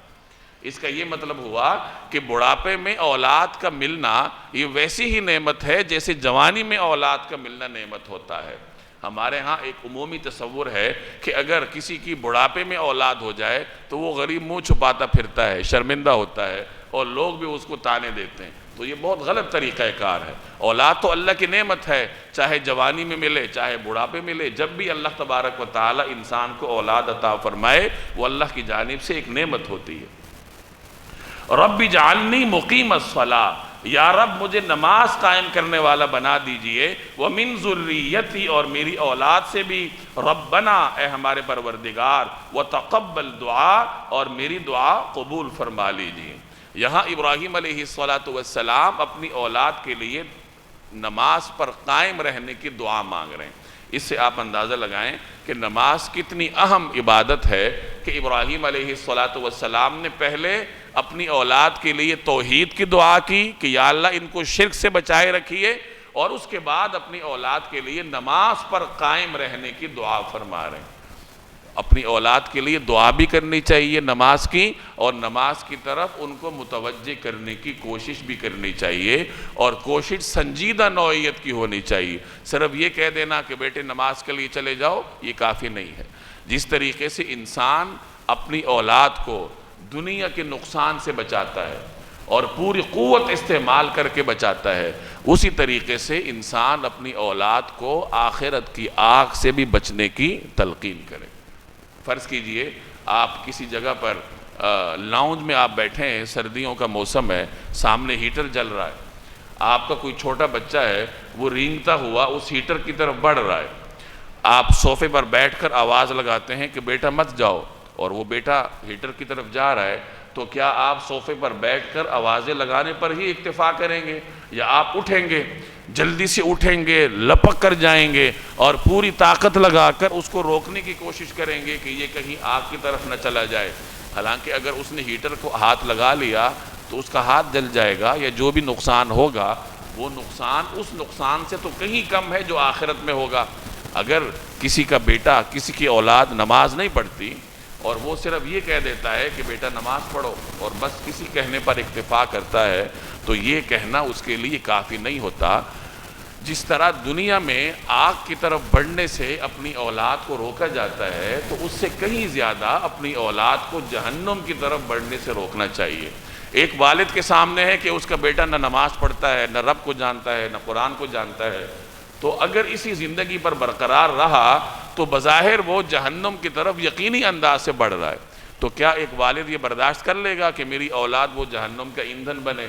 اس کا یہ مطلب ہوا کہ بڑھاپے میں اولاد کا ملنا یہ ویسی ہی نعمت ہے جیسے جوانی میں اولاد کا ملنا نعمت ہوتا ہے۔ ہمارے ہاں ایک عمومی تصور ہے کہ اگر کسی کی بڑھاپے میں اولاد ہو جائے تو وہ غریب منہ چھپاتا پھرتا ہے، شرمندہ ہوتا ہے، اور لوگ بھی اس کو تانے دیتے ہیں۔ تو یہ بہت غلط طریقہ کار ہے۔ اولاد تو اللہ کی نعمت ہے، چاہے جوانی میں ملے چاہے بڑھاپے میں ملے، جب بھی اللہ تبارک و تعالی انسان کو اولاد عطا فرمائے وہ اللہ کی جانب سے ایک نعمت ہوتی ہے۔ رب اجعلنی مقیم الصلاۃ، یا رب مجھے نماز قائم کرنے والا بنا دیجئے، ومن ذریتی، اور میری اولاد سے بھی، ربنا، اے ہمارے پروردگار، وتقبل دعا، اور میری دعا قبول فرما لیجئے۔ یہاں ابراہیم علیہ السلام اپنی اولاد کے لیے نماز پر قائم رہنے کی دعا مانگ رہے ہیں۔ اس سے آپ اندازہ لگائیں کہ نماز کتنی اہم عبادت ہے کہ ابراہیم علیہ السلام نے پہلے اپنی اولاد کے لیے توحید کی دعا کی کہ یا اللہ ان کو شرک سے بچائے رکھیے، اور اس کے بعد اپنی اولاد کے لیے نماز پر قائم رہنے کی دعا فرما رہے ہیں۔ اپنی اولاد کے لیے دعا بھی کرنی چاہیے نماز کی، اور نماز کی طرف ان کو متوجہ کرنے کی کوشش بھی کرنی چاہیے، اور کوشش سنجیدہ نوعیت کی ہونی چاہیے۔ صرف یہ کہہ دینا کہ بیٹے نماز کے لیے چلے جاؤ یہ کافی نہیں ہے۔ جس طریقے سے انسان اپنی اولاد کو دنیا کے نقصان سے بچاتا ہے اور پوری قوت استعمال کر کے بچاتا ہے، اسی طریقے سے انسان اپنی اولاد کو آخرت کی آگ سے بھی بچنے کی تلقین کرے۔ فرض کیجئے آپ کسی جگہ پر لاؤنج میں آپ بیٹھے ہیں، سردیوں کا موسم ہے، سامنے ہیٹر جل رہا ہے، آپ کا کوئی چھوٹا بچہ ہے وہ رینگتا ہوا اس ہیٹر کی طرف بڑھ رہا ہے، آپ صوفے پر بیٹھ کر آواز لگاتے ہیں کہ بیٹا مت جاؤ، اور وہ بیٹا ہیٹر کی طرف جا رہا ہے، تو کیا آپ صوفے پر بیٹھ کر آوازیں لگانے پر ہی اکتفا کریں گے، یا آپ اٹھیں گے، جلدی سے اٹھیں گے، لپک کر جائیں گے اور پوری طاقت لگا کر اس کو روکنے کی کوشش کریں گے کہ یہ کہیں آگ کی طرف نہ چلا جائے؟ حالانکہ اگر اس نے ہیٹر کو ہاتھ لگا لیا تو اس کا ہاتھ جل جائے گا، یا جو بھی نقصان ہوگا وہ نقصان اس نقصان سے تو کہیں کم ہے جو آخرت میں ہوگا۔ اگر کسی کا بیٹا، کسی کی اولاد نماز نہیں پڑھتی اور وہ صرف یہ کہہ دیتا ہے کہ بیٹا نماز پڑھو، اور بس کسی کہنے پر اکتفا کرتا ہے، تو یہ کہنا اس کے لیے کافی نہیں ہوتا۔ جس طرح دنیا میں آگ کی طرف بڑھنے سے اپنی اولاد کو روکا جاتا ہے، تو اس سے کہیں زیادہ اپنی اولاد کو جہنم کی طرف بڑھنے سے روکنا چاہیے۔ ایک والد کے سامنے ہے کہ اس کا بیٹا نہ نماز پڑھتا ہے، نہ رب کو جانتا ہے، نہ قرآن کو جانتا ہے، تو اگر اسی زندگی پر برقرار رہا تو بظاہر وہ جہنم کی طرف یقینی انداز سے بڑھ رہا ہے۔ تو کیا ایک والد یہ برداشت کر لے گا کہ میری اولاد وہ جہنم کا ایندھن بنے؟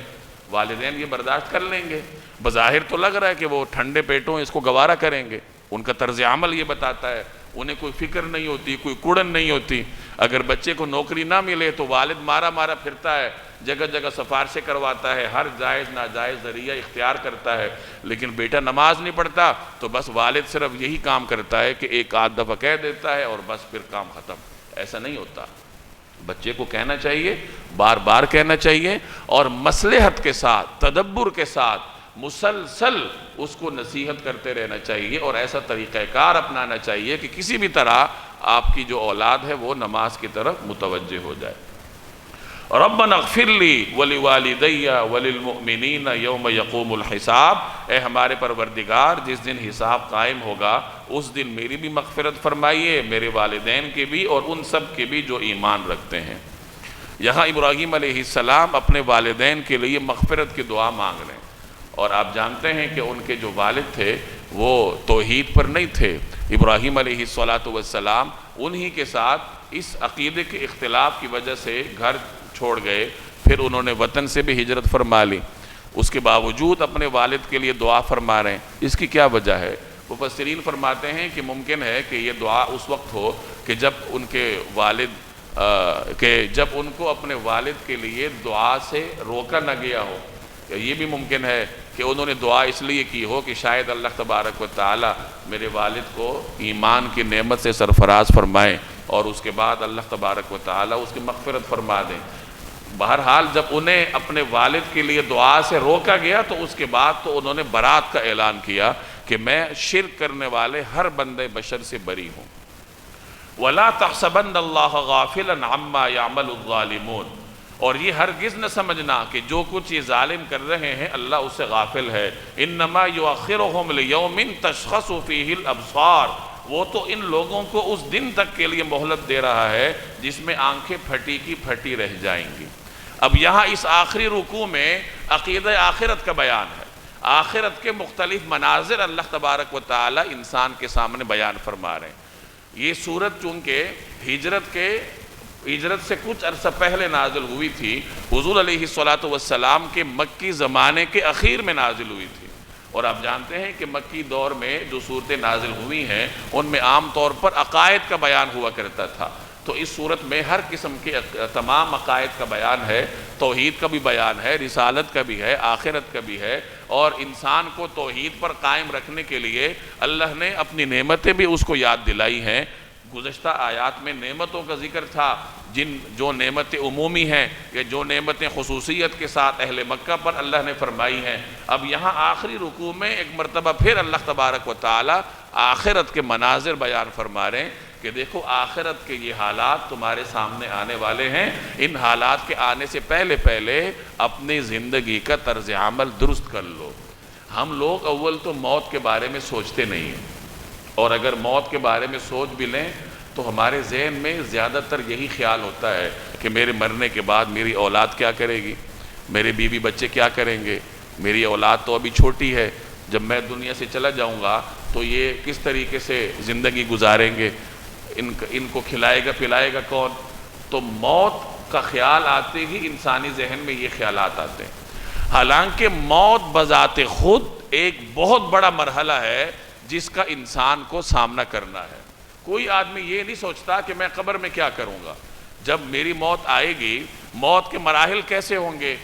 والدین یہ برداشت کر لیں گے؟ بظاہر تو لگ رہا ہے کہ وہ ٹھنڈے پیٹوں اس کو گوارا کریں گے، ان کا طرز عمل یہ بتاتا ہے، انہیں کوئی فکر نہیں ہوتی، کوئی کڑن نہیں ہوتی۔ اگر بچے کو نوکری نہ ملے تو والد مارا مارا پھرتا ہے، جگہ جگہ سفارشیں کرواتا ہے، ہر جائز ناجائز ذریعہ اختیار کرتا ہے، لیکن بیٹا نماز نہیں پڑھتا تو بس والد صرف یہی کام کرتا ہے کہ ایک آدھ دفعہ کہہ دیتا ہے اور بس پھر کام ختم۔ ایسا نہیں ہوتا، بچے کو کہنا چاہیے، بار بار کہنا چاہیے، اور مصلحت کے ساتھ، تدبر کے ساتھ مسلسل اس کو نصیحت کرتے رہنا چاہیے، اور ایسا طریقہ کار اپنانا چاہیے کہ کسی بھی طرح آپ کی جو اولاد ہے وہ نماز کی طرف متوجہ ہو جائے۔ ربنا اغفر لی ولوالدی وللمؤمنین یوم یقوم الحساب، اے ہمارے پروردگار جس دن حساب قائم ہوگا اس دن میری بھی مغفرت فرمائیے، میرے والدین کے بھی، اور ان سب کے بھی جو ایمان رکھتے ہیں۔ یہاں ابراہیم علیہ السلام اپنے والدین کے لیے مغفرت کی دعا مانگ رہے ہیں، اور آپ جانتے ہیں کہ ان کے جو والد تھے وہ توحید پر نہیں تھے۔ ابراہیم علیہ السلام انہی کے ساتھ اس عقیدے کے اختلاف کی وجہ سے گھر چھوڑ گئے، پھر انہوں نے وطن سے بھی ہجرت فرما لی۔ اس کے باوجود اپنے والد کے لیے دعا فرما رہے ہیں، اس کی کیا وجہ ہے؟ مفسرین فرماتے ہیں کہ ممکن ہے کہ یہ دعا اس وقت ہو کہ جب ان کے والد جب ان کو اپنے والد کے لیے دعا سے روکا نہ گیا ہو، یا یہ بھی ممکن ہے کہ انہوں نے دعا اس لیے کی ہو کہ شاید اللہ تبارک و تعالی میرے والد کو ایمان کی نعمت سے سرفراز فرمائیں اور اس کے بعد اللہ تبارک و تعالی اس کی مغفرت فرما دیں۔ بہرحال جب انہیں اپنے والد کے لیے دعا سے روکا گیا تو اس کے بعد تو انہوں نے برات کا اعلان کیا کہ میں شرک کرنے والے ہر بندے بشر سے بری ہوں۔ وَلَا تَحْسَبَنَّ اللَّهَ غَافِلًا عَمَّا يَعْمَلُ الظَّالِمُونَ، اور یہ ہرگز نہ سمجھنا کہ جو کچھ یہ ظالم کر رہے ہیں اللہ اس سے غافل ہے۔ إِنَّمَا يُؤَخِّرُهُمْ لِيَوْمٍ تَشْخَصُ فِيهِ الْأَبْصَارُ، وہ تو ان لوگوں کو اس دن تک کے لیے مہلت دے رہا ہے جس میں آنکھیں پھٹی کی پھٹی رہ جائیں گی۔ اب یہاں اس آخری رکوع میں عقیدہ آخرت کا بیان ہے، آخرت کے مختلف مناظر اللہ تبارک و تعالی انسان کے سامنے بیان فرما رہے ہیں۔ یہ سورت چونکہ ہجرت سے کچھ عرصہ پہلے نازل ہوئی تھی، حضور علیہ السلام کے مکی زمانے کے اخیر میں نازل ہوئی تھی، اور آپ جانتے ہیں کہ مکی دور میں جو صورتیں نازل ہوئی ہیں ان میں عام طور پر عقائد کا بیان ہوا کرتا تھا، تو اس صورت میں ہر قسم کے تمام عقائد کا بیان ہے، توحید کا بھی بیان ہے، رسالت کا بھی ہے، آخرت کا بھی ہے، اور انسان کو توحید پر قائم رکھنے کے لیے اللہ نے اپنی نعمتیں بھی اس کو یاد دلائی ہیں۔ گزشتہ آیات میں نعمتوں کا ذکر تھا، جو نعمتیں عمومی ہیں یا جو نعمتیں خصوصیت کے ساتھ اہل مکہ پر اللہ نے فرمائی ہیں۔ اب یہاں آخری رکوع میں ایک مرتبہ پھر اللہ تبارک و تعالی آخرت کے مناظر بیان فرما رہے ہیں کہ دیکھو آخرت کے یہ حالات تمہارے سامنے آنے والے ہیں، ان حالات کے آنے سے پہلے اپنی زندگی کا طرز عمل درست کر لو۔ ہم لوگ اول تو موت کے بارے میں سوچتے نہیں ہیں، اور اگر موت کے بارے میں سوچ بھی لیں تو ہمارے ذہن میں زیادہ تر یہی خیال ہوتا ہے کہ میرے مرنے کے بعد میری اولاد کیا کرے گی، میرے بیوی بچے کیا کریں گے، میری اولاد تو ابھی چھوٹی ہے، جب میں دنیا سے چلا جاؤں گا تو یہ کس طریقے سے زندگی گزاریں گے، ان کو کھلائے گا پلائے گا کون؟ تو موت کا خیال آتے ہی انسانی ذہن میں یہ خیالات آتے ہیں۔ حالانکہ موت بذات خود ایک بہت بڑا مرحلہ ہے جس کا انسان کو سامنا کرنا ہے۔ کوئی آدمی یہ نہیں سوچتا کہ میں قبر میں کیا کروں گا، جب میری موت آئے گی، موت کے مراحل کیسے ہوں گے،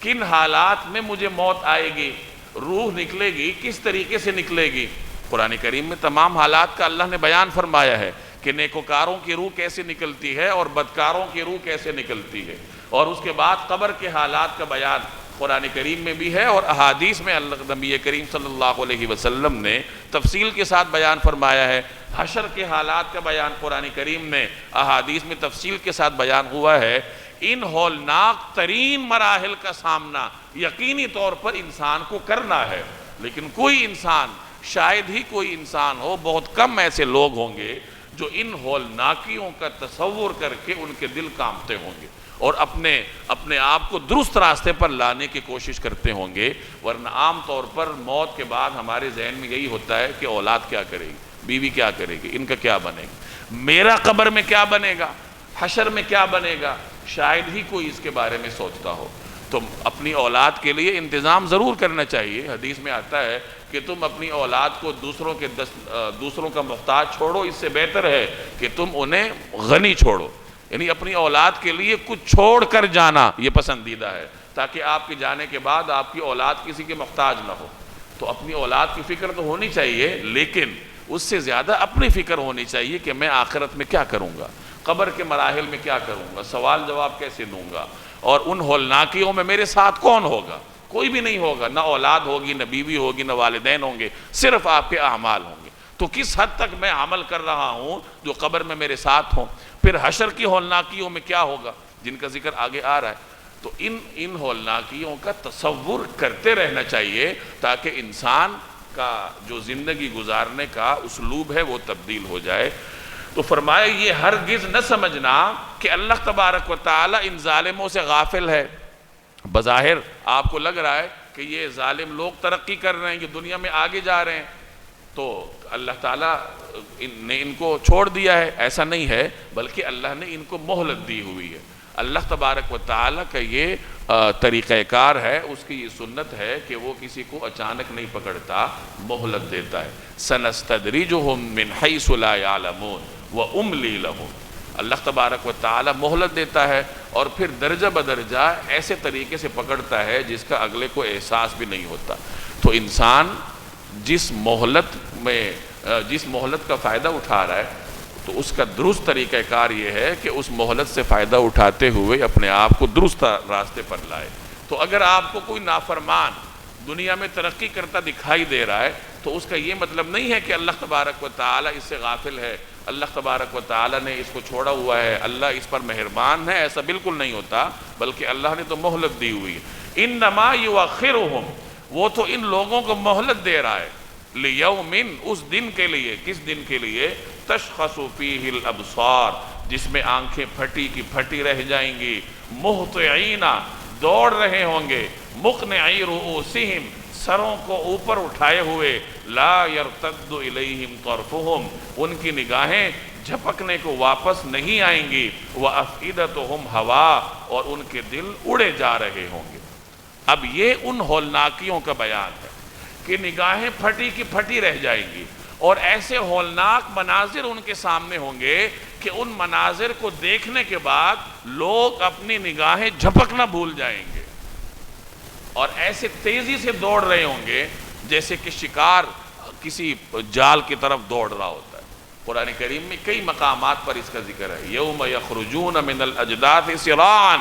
کن حالات میں مجھے موت آئے گی، روح نکلے گی کس طریقے سے نکلے گی۔ قرآن کریم میں تمام حالات کا اللہ نے بیان فرمایا ہے کہ نیکوکاروں کی روح کیسے نکلتی ہے اور بدکاروں کی روح کیسے نکلتی ہے، اور اس کے بعد قبر کے حالات کا بیان قرآن کریم میں بھی ہے، اور احادیث میں نبی کریم صلی اللہ علیہ وسلم نے تفصیل کے ساتھ بیان فرمایا ہے۔ حشر کے حالات کا بیان قرآن کریم میں احادیث میں تفصیل کے ساتھ بیان ہوا ہے۔ ان ہولناک ترین مراحل کا سامنا یقینی طور پر انسان کو کرنا ہے، لیکن کوئی انسان، شاید ہی کوئی انسان ہو، بہت کم ایسے لوگ ہوں گے جو ان ہولناکیوں کا تصور کر کے ان کے دل کانپتے ہوں گے اور اپنے آپ کو درست راستے پر لانے کی کوشش کرتے ہوں گے، ورنہ عام طور پر موت کے بعد ہمارے ذہن میں یہی ہوتا ہے کہ اولاد کیا کرے گی، بیوی کیا کرے گی، ان کا کیا بنے گا، میرا قبر میں کیا بنے گا، حشر میں کیا بنے گا، شاید ہی کوئی اس کے بارے میں سوچتا ہو۔ تو اپنی اولاد کے لیے انتظام ضرور کرنا چاہیے۔ حدیث میں آتا ہے کہ تم اپنی اولاد کو دوسروں کا محتاج چھوڑو، اس سے بہتر ہے کہ تم انہیں غنی چھوڑو، یعنی اپنی اولاد کے لیے کچھ چھوڑ کر جانا یہ پسندیدہ ہے، تاکہ آپ کے جانے کے بعد آپ کی اولاد کسی کے محتاج نہ ہو۔ تو اپنی اولاد کی فکر تو ہونی چاہیے، لیکن اس سے زیادہ اپنی فکر ہونی چاہیے کہ میں آخرت میں کیا کروں گا، قبر کے مراحل میں کیا کروں گا، سوال جواب کیسے دوں گا، اور ان ہولناکیوں میں میرے ساتھ کون ہوگا؟ کوئی بھی نہیں ہوگا، نہ اولاد ہوگی، نہ بیوی ہوگی، نہ والدین ہوں گے، صرف آپ کے اعمال ہوں گے۔ تو کس حد تک میں عمل کر رہا ہوں جو قبر میں میرے ساتھ ہوں؟ پھر حشر کی ہولناکیوں میں کیا ہوگا جن کا ذکر آگے آ رہا ہے۔ تو ان ہولناکیوں کا تصور کرتے رہنا چاہیے تاکہ انسان کا جو زندگی گزارنے کا اسلوب ہے وہ تبدیل ہو جائے۔ تو فرمایا یہ ہرگز نہ سمجھنا کہ اللہ تبارک و تعالی ان ظالموں سے غافل ہے۔ بظاہر آپ کو لگ رہا ہے کہ یہ ظالم لوگ ترقی کر رہے ہیں، یہ دنیا میں آگے جا رہے ہیں، تو اللہ تعالیٰ نے ان کو چھوڑ دیا ہے، ایسا نہیں ہے، بلکہ اللہ نے ان کو مہلت دی ہوئی ہے۔ اللہ تبارک و تعالیٰ کا یہ طریقہ کار ہے، اس کی یہ سنت ہے کہ وہ کسی کو اچانک نہیں پکڑتا، مہلت دیتا ہے۔ سَنَسْتَدْرِجُهُم مِّنْ حَيْثُ لَا يَعْلَمُونَ وَأُمْلِي لَهُمْ۔ اللہ تبارک و تعالیٰ مہلت دیتا ہے اور پھر درجہ بدرجہ ایسے طریقے سے پکڑتا ہے جس کا اگلے کو احساس بھی نہیں ہوتا۔ تو انسان جس مہلت کا فائدہ اٹھا رہا ہے تو اس کا درست طریقہ کار یہ ہے کہ اس مہلت سے فائدہ اٹھاتے ہوئے اپنے آپ کو درست راستے پر لائے۔ تو اگر آپ کو کوئی نافرمان دنیا میں ترقی کرتا دکھائی دے رہا ہے تو اس کا یہ مطلب نہیں ہے کہ اللہ تبارک و تعالیٰ اس سے غافل ہے، اللہ تبارک و تعالیٰ نے اس کو چھوڑا ہوا ہے، اللہ اس پر مہربان ہے، ایسا بالکل نہیں ہوتا، بلکہ اللہ نے تو مہلت دی ہوئی ہے۔ انما یؤخرہم، وہ تو ان لوگوں کو مہلت دے رہا ہے، لیوم، اس دن کے لیے۔ کس دن کے لیے؟ تشخص فیہ الابصار، جس میں آنکھیں پھٹی کی پھٹی رہ جائیں گی، مہطعین، دوڑ رہے ہوں گے، مقنعی رؤوسہم، سروں کو اوپر اٹھائے ہوئے، لا یرتد الیہم طرفہم، ان کی نگاہیں جھپکنے کو واپس نہیں آئیں گی، وافئدتہم ہوا، اور ان کے دل اڑے جا رہے ہوں گے۔ اب یہ ان ہولناکیوں کا بیان ہے کہ نگاہیں پھٹی کی پھٹی رہ جائیں گی، اور ایسے ہولناک مناظر ان کے سامنے ہوں گے کہ ان مناظر کو دیکھنے کے بعد لوگ اپنی نگاہیں جھپکنا بھول جائیں گے، اور ایسے تیزی سے دوڑ رہے ہوں گے جیسے کہ شکار کسی جال کی طرف دوڑ رہا ہوتا ہے۔ قرآن کریم میں کئی مقامات پر اس کا ذکر ہے۔ یوم یخرجون من الاجداث سراعا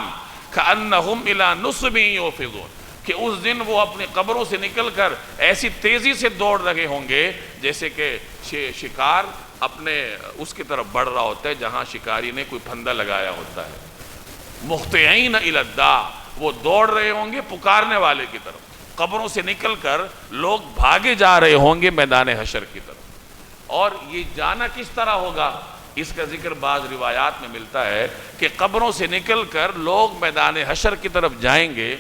کأنہم الی نصب یوفضون، کہ اس دن وہ اپنی قبروں سے نکل کر ایسی تیزی سے دوڑ رہے ہوں گے جیسے کہ شکار اپنے اس کی طرف بڑھ رہا ہوتا ہے جہاں شکاری نے کوئی پھندا لگایا ہوتا ہے۔ مہطعین الی الداع، وہ دوڑ رہے ہوں گے پکارنے والے کی طرف، قبروں سے نکل کر لوگ بھاگے جا رہے ہوں گے میدان حشر کی طرف۔ اور یہ جانا کس طرح ہوگا؟ اس کا ذکر بعض روایات میں ملتا ہے کہ قبروں سے نکل کر لوگ میدان حشر کی طرف جائیں گے،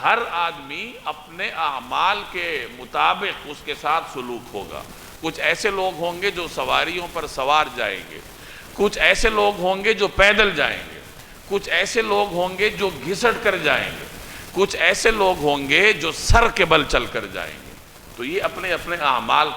ہر آدمی اپنے اعمال کے مطابق اس کے ساتھ سلوک ہوگا۔ کچھ ایسے لوگ ہوں گے جو سواریوں پر سوار جائیں گے، کچھ ایسے لوگ ہوں گے جو پیدل جائیں گے، کچھ ایسے لوگ ہوں گے جو گھسٹ کر جائیں گے، کچھ ایسے لوگ ہوں گے جو سر کے بل چل کر جائیں گے۔ تو یہ اپنے اپنے اعمال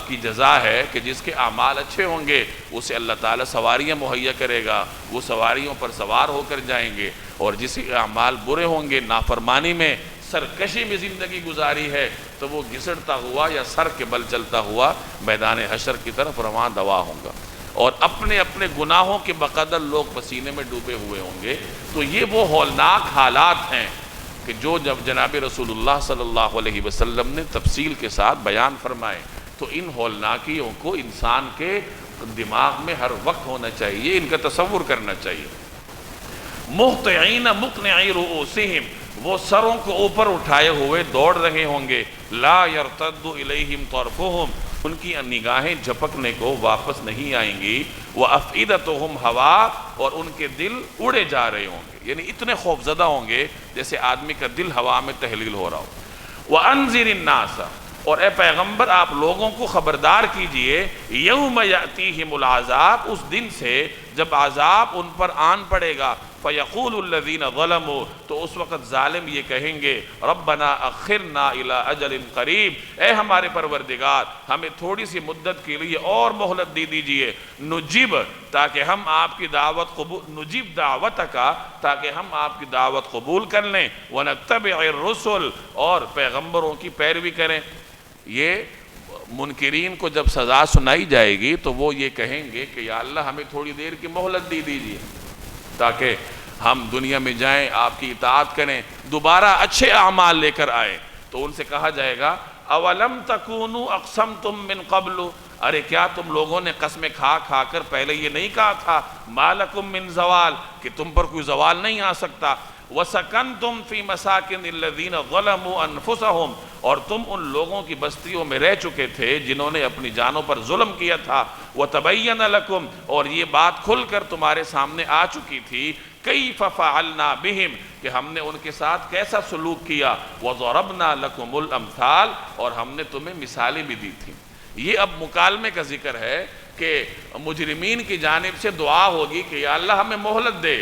کی جزا ہے کہ جس کے اعمال اچھے ہوں گے اسے اللہ تعالیٰ سواریاں مہیا کرے گا، وہ سواریوں پر سوار ہو کر جائیں گے، اور جس کے اعمال برے ہوں گے، نافرمانی میں سرکشی میں زندگی گزاری ہے، تو وہ گھسٹتا ہوا یا سر کے بل چلتا ہوا میدان حشر کی طرف رواں دوا ہوں گا، اور اپنے اپنے گناہوں کے بقدر لوگ پسینے میں ڈوبے ہوئے ہوں گے۔ تو یہ وہ ہولناک حالات ہیں کہ جو جب جناب رسول اللہ صلی اللہ علیہ وسلم نے تفصیل کے ساتھ بیان فرمائے، تو ان ہولناکیوں کو انسان کے دماغ میں ہر وقت ہونا چاہیے، ان کا تصور کرنا چاہیے۔ مہطعین مقنعی رؤوسہم، وہ سروں کو اوپر اٹھائے ہوئے دوڑ رہے ہوں گے، لا یرتد الیہم طرفہم، ان کی نگاہیں جھپکنے کو واپس نہیں آئیں گی، وافئدتہم ہوا، اور ان کے دل اڑے جا رہے ہوں گے، یعنی اتنے خوفزدہ ہوں گے جیسے آدمی کا دل ہوا میں تحلیل ہو رہا ہو۔ وانذر الناس، اور اے پیغمبر آپ لوگوں کو خبردار کیجئے، یوم یأتیہم العذاب، اس دن سے جب عذاب ان پر آن پڑے گا، فیقول الذین ظلموا، تو اس وقت ظالم یہ کہیں گے، ربنا اخرنا الی اجل قریب، اے ہمارے پروردگار ہمیں تھوڑی سی مدت کے لیے اور مہلت دے دیجئے، نجیب، تاکہ ہم آپ کی دعوت قبول، نجیب دعوتک، تاکہ ہم آپ کی دعوت قبول کر لیں، ونتبع الرسل، اور پیغمبروں کی پیروی کریں۔ یہ منکرین کو جب سزا سنائی جائے گی تو وہ یہ کہیں گے کہ یا اللہ ہمیں تھوڑی دیر کی مہلت دے دیجئے تاکہ ہم دنیا میں جائیں، آپ کی اطاعت کریں، دوبارہ اچھے اعمال لے کر آئیں۔ تو ان سے کہا جائے گا اولم تکونوا اقسمتم من قبل، ارے کیا تم لوگوں نے قسمیں کھا کھا کر پہلے یہ نہیں کہا تھا ما لکم من زوال، کہ تم پر کوئی زوال نہیں آ سکتا، وسکنتم فی مساکن الذین ظلموا انفسہم، اور تم ان لوگوں کی بستیوں میں رہ چکے تھے جنہوں نے اپنی جانوں پر ظلم کیا تھا، وتبین لکم، اور یہ بات کھل کر تمہارے سامنے آ چکی تھی، کیف فعلنا بہم، کہ ہم نے ان کے ساتھ کیسا سلوک کیا، وضربنا لکم الامثال، اور ہم نے تمہیں مثالیں بھی دی تھیں۔ یہ اب مکالمے کا ذکر ہے کہ مجرمین کی جانب سے دعا ہوگی کہ یا اللہ ہمیں مہلت دے،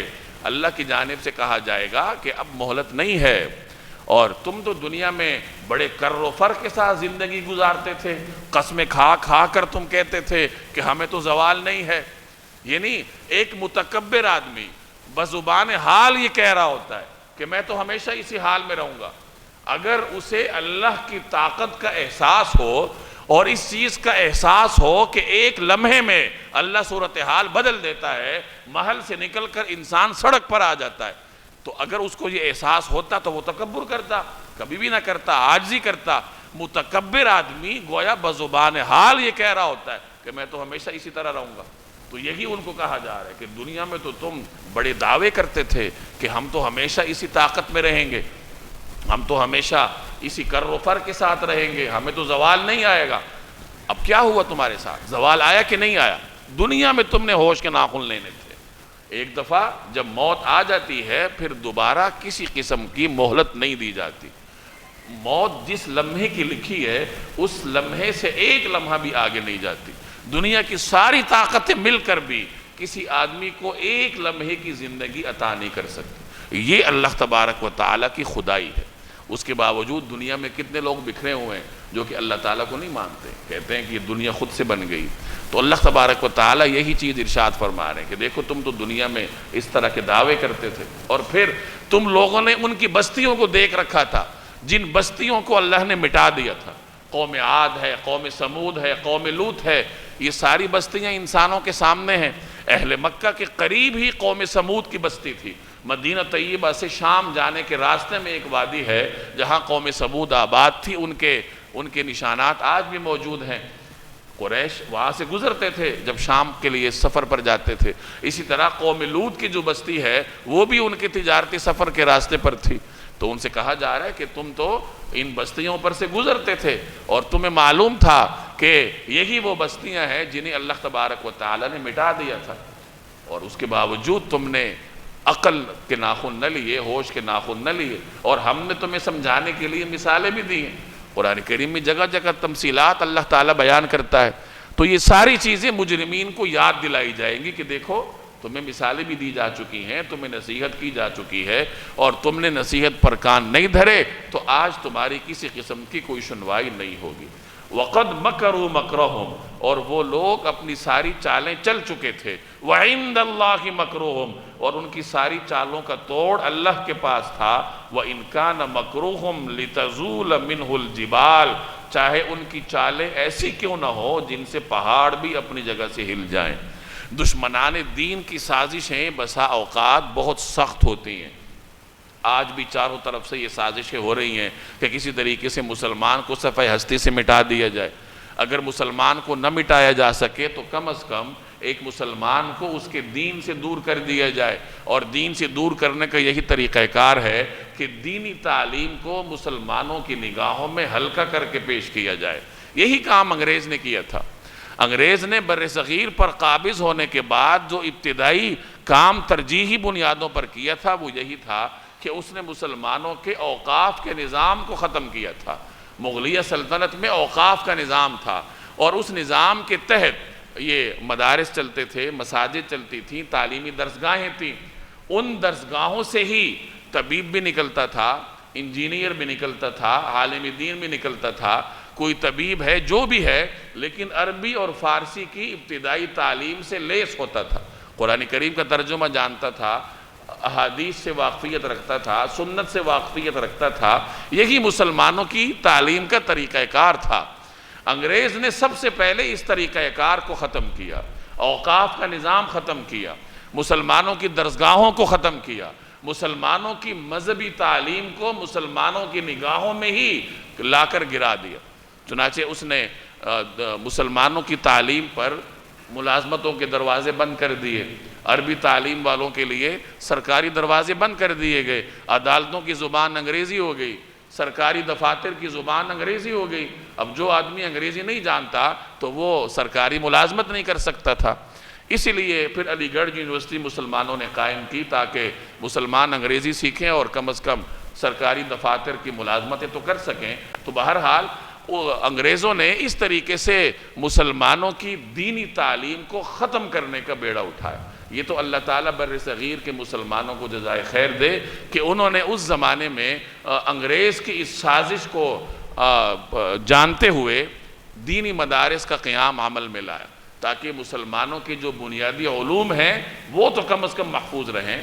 اللہ کی جانب سے کہا جائے گا کہ اب مہلت نہیں ہے، اور تم تو دنیا میں بڑے کر و فر کے ساتھ زندگی گزارتے تھے، قسمیں کھا کھا کر تم کہتے تھے کہ ہمیں تو زوال نہیں ہے۔ یعنی ایک متکبر آدمی بزبان حال یہ کہہ رہا ہوتا ہے کہ میں تو ہمیشہ اسی حال میں رہوں گا۔ اگر اسے اللہ کی طاقت کا احساس ہو اور اس چیز کا احساس ہو کہ ایک لمحے میں اللہ صورتحال بدل دیتا ہے، محل سے نکل کر انسان سڑک پر آ جاتا ہے، تو اگر اس کو یہ احساس ہوتا تو وہ تکبر کرتا، کبھی بھی نہ کرتا، عاجزی کرتا۔ متکبر آدمی گویا بزبان حال یہ کہہ رہا ہوتا ہے کہ میں تو ہمیشہ اسی طرح رہوں گا۔ تو یہی ان کو کہا جا رہا ہے کہ دنیا میں تو تم بڑے دعوے کرتے تھے کہ ہم تو ہمیشہ اسی طاقت میں رہیں گے، ہم تو ہمیشہ اسی کر و فر کے ساتھ رہیں گے، ہمیں تو زوال نہیں آئے گا۔ اب کیا ہوا تمہارے ساتھ؟ زوال آیا کہ نہیں آیا؟ دنیا میں تم نے ہوش کے ناخن لینے تھے، ایک دفعہ جب موت آ جاتی ہے پھر دوبارہ کسی قسم کی مہلت نہیں دی جاتی۔ موت جس لمحے کی لکھی ہے اس لمحے سے ایک لمحہ بھی آگے نہیں جاتی۔ دنیا کی ساری طاقتیں مل کر بھی کسی آدمی کو ایک لمحے کی زندگی عطا نہیں کر سکتی۔ یہ اللہ تبارک و تعالیٰ کی خدائی ہے۔ اس کے باوجود دنیا میں کتنے لوگ بکھرے ہوئے ہیں جو کہ اللہ تعالیٰ کو نہیں مانتے، کہتے ہیں کہ یہ دنیا خود سے بن گئی۔ تو اللہ تبارک و تعالیٰ یہی چیز ارشاد فرما رہے ہیں کہ دیکھو تم تو دنیا میں اس طرح کے دعوے کرتے تھے، اور پھر تم لوگوں نے ان کی بستیوں کو دیکھ رکھا تھا جن بستیوں کو اللہ نے مٹا دیا تھا۔ قوم عاد ہے، قوم سمود ہے، قوم لوط ہے، یہ ساری بستیاں انسانوں کے سامنے ہیں۔ اہل مکہ کے قریب ہی قوم سمود کی بستی تھی۔ مدینہ طیبہ سے شام جانے کے راستے میں ایک وادی ہے جہاں قوم سمود آباد تھی، ان کے نشانات آج بھی موجود ہیں۔ قریش وہاں سے گزرتے تھے جب شام کے لیے سفر پر جاتے تھے۔ اسی طرح قوم لوط کی جو بستی ہے وہ بھی ان کے تجارتی سفر کے راستے پر تھی۔ تو ان سے کہا جا رہا ہے کہ تم تو ان بستیوں پر سے گزرتے تھے اور تمہیں معلوم تھا کہ یہی وہ بستیاں ہیں جنہیں اللہ تبارک و تعالیٰ نے مٹا دیا تھا، اور اس کے باوجود تم نے عقل کے ناخن نہ لیے، ہوش کے ناخن نہ لیے، اور ہم نے تمہیں سمجھانے کے لیے مثالیں بھی دی ہیں۔ قرآن کریم میں جگہ جگہ تمثیلات اللہ تعالیٰ بیان کرتا ہے۔ تو یہ ساری چیزیں مجرمین کو یاد دلائی جائیں گی کہ دیکھو تمہیں مثالیں بھی دی جا چکی ہیں، تمہیں نصیحت کی جا چکی ہے، اور تم نے نصیحت پر کان نہیں دھرے تو آج تمہاری کسی قسم کی کوئی سنوائی نہیں ہوگی۔ وَقَدْ مَكَرُوا مَكْرَهُمْ، اور وہ لوگ اپنی ساری چالیں چل چکے تھے۔ وَعِنْدَ اللَّهِ مَكْرُهُمْ، اور ان کی ساری چالوں کا توڑ اللہ کے پاس تھا۔ وَإِنْ كَانَ مَكْرُهُمْ لِتَزُولَ مِنْهُ الْجِبَالِ، چاہے ان کی چالیں ایسی کیوں نہ ہو جن سے پہاڑ بھی اپنی جگہ سے ہل جائیں۔ دشمنان دین کی سازشیں بسا اوقات بہت سخت ہوتی ہیں۔ آج بھی چاروں طرف سے یہ سازشیں ہو رہی ہیں کہ کسی طریقے سے مسلمان کو صفحہ ہستی سے مٹا دیا جائے۔ اگر مسلمان کو نہ مٹایا جا سکے تو کم از کم ایک مسلمان کو اس کے دین سے دور کر دیا جائے، اور دین سے دور کرنے کا یہی طریقہ کار ہے کہ دینی تعلیم کو مسلمانوں کی نگاہوں میں ہلکا کر کے پیش کیا جائے۔ یہی کام انگریز نے کیا تھا۔ انگریز نے بر صغیر پر قابض ہونے کے بعد جو ابتدائی کام ترجیحی بنیادوں پر کیا تھا وہ یہی تھا کہ اس نے مسلمانوں کے اوقاف کے نظام کو ختم کیا تھا۔ مغلیہ سلطنت میں اوقاف کا نظام تھا، اور اس نظام کے تحت یہ مدارس چلتے تھے، مساجد چلتی تھیں، تعلیمی درسگاہیں تھیں۔ ان درسگاہوں سے ہی طبیب بھی نکلتا تھا، انجینئر بھی نکلتا تھا، عالم دین بھی نکلتا تھا۔ کوئی طبیب ہے جو بھی ہے لیکن عربی اور فارسی کی ابتدائی تعلیم سے لیس ہوتا تھا، قرآن کریم کا ترجمہ جانتا تھا، احادیث سے واقفیت رکھتا تھا، سنت سے واقفیت رکھتا تھا۔ یہی مسلمانوں کی تعلیم کا طریقہ کار تھا۔ انگریز نے سب سے پہلے اس طریقہ کار کو ختم کیا، اوقاف کا نظام ختم کیا، مسلمانوں کی درسگاہوں کو ختم کیا، مسلمانوں کی مذہبی تعلیم کو مسلمانوں کی نگاہوں میں ہی لا کر گرا دیا۔ چنانچہ اس نے مسلمانوں کی تعلیم پر ملازمتوں کے دروازے بند کر دیے، عربی تعلیم والوں کے لیے سرکاری دروازے بند کر دیے گئے، عدالتوں کی زبان انگریزی ہو گئی، سرکاری دفاتر کی زبان انگریزی ہو گئی۔ اب جو آدمی انگریزی نہیں جانتا تو وہ سرکاری ملازمت نہیں کر سکتا تھا۔ اسی لیے پھر علی گڑھ یونیورسٹی مسلمانوں نے قائم کی تاکہ مسلمان انگریزی سیکھیں اور کم از کم سرکاری دفاتر کی ملازمتیں تو کر سکیں۔ تو بہرحال انگریزوں نے اس طریقے سے مسلمانوں کی دینی تعلیم کو ختم کرنے کا بیڑا اٹھایا۔ یہ تو اللہ تعالیٰ بر صغیر کے مسلمانوں کو جزائے خیر دے کہ انہوں نے اس زمانے میں انگریز کی اس سازش کو جانتے ہوئے دینی مدارس کا قیام عمل میں لایا، تاکہ مسلمانوں کی جو بنیادی علوم ہیں وہ تو کم از کم محفوظ رہیں،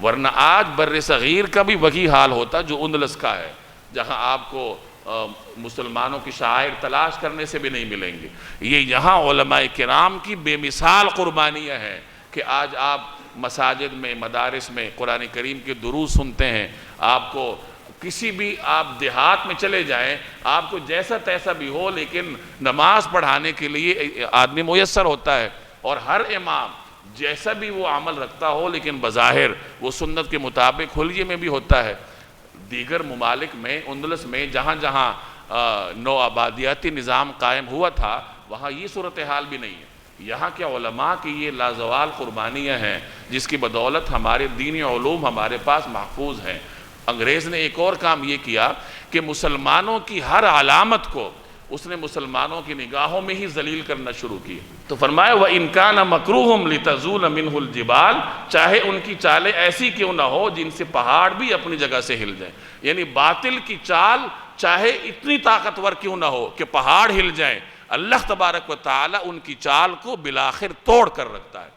ورنہ آج بر صغیر کا بھی وہی حال ہوتا جو اندلس کا ہے، جہاں آپ کو مسلمانوں کی شاعر تلاش کرنے سے بھی نہیں ملیں گے۔ یہ یہاں علماء کرام کی بے مثال قربانیاں ہیں کہ آج آپ مساجد میں، مدارس میں قرآن کریم کے دروس سنتے ہیں، آپ کو کسی بھی آپ دیہات میں چلے جائیں، آپ کو جیسا تیسا بھی ہو لیکن نماز پڑھانے کے لیے آدمی میسر ہوتا ہے، اور ہر امام جیسا بھی وہ عمل رکھتا ہو لیکن بظاہر وہ سنت کے مطابق حلیے میں بھی ہوتا ہے۔ دیگر ممالک میں، اندلس میں جہاں جہاں نو آبادیاتی نظام قائم ہوا تھا وہاں یہ صورتحال بھی نہیں ہے۔ یہاں کے علماء کی یہ لازوال قربانیاں ہیں جس کی بدولت ہمارے دینی علوم ہمارے پاس محفوظ ہیں۔ انگریز نے ایک اور کام یہ کیا کہ مسلمانوں کی ہر علامت کو اس نے مسلمانوں کی نگاہوں میں ہی ذلیل کرنا شروع کی۔ تو فرمایا وَإِن كَانَ مَكْرُوهُمْ لِتَزُولَ مِنْهُ الْجِبَالِ، چاہے ان کی چالیں ایسی کیوں نہ ہو جن سے پہاڑ بھی اپنی جگہ سے ہل جائیں، یعنی باطل کی چال چاہے اتنی طاقتور کیوں نہ ہو کہ پہاڑ ہل جائیں، اللہ تبارک و تعالی ان کی چال کو بالآخر توڑ کر رکھتا ہے۔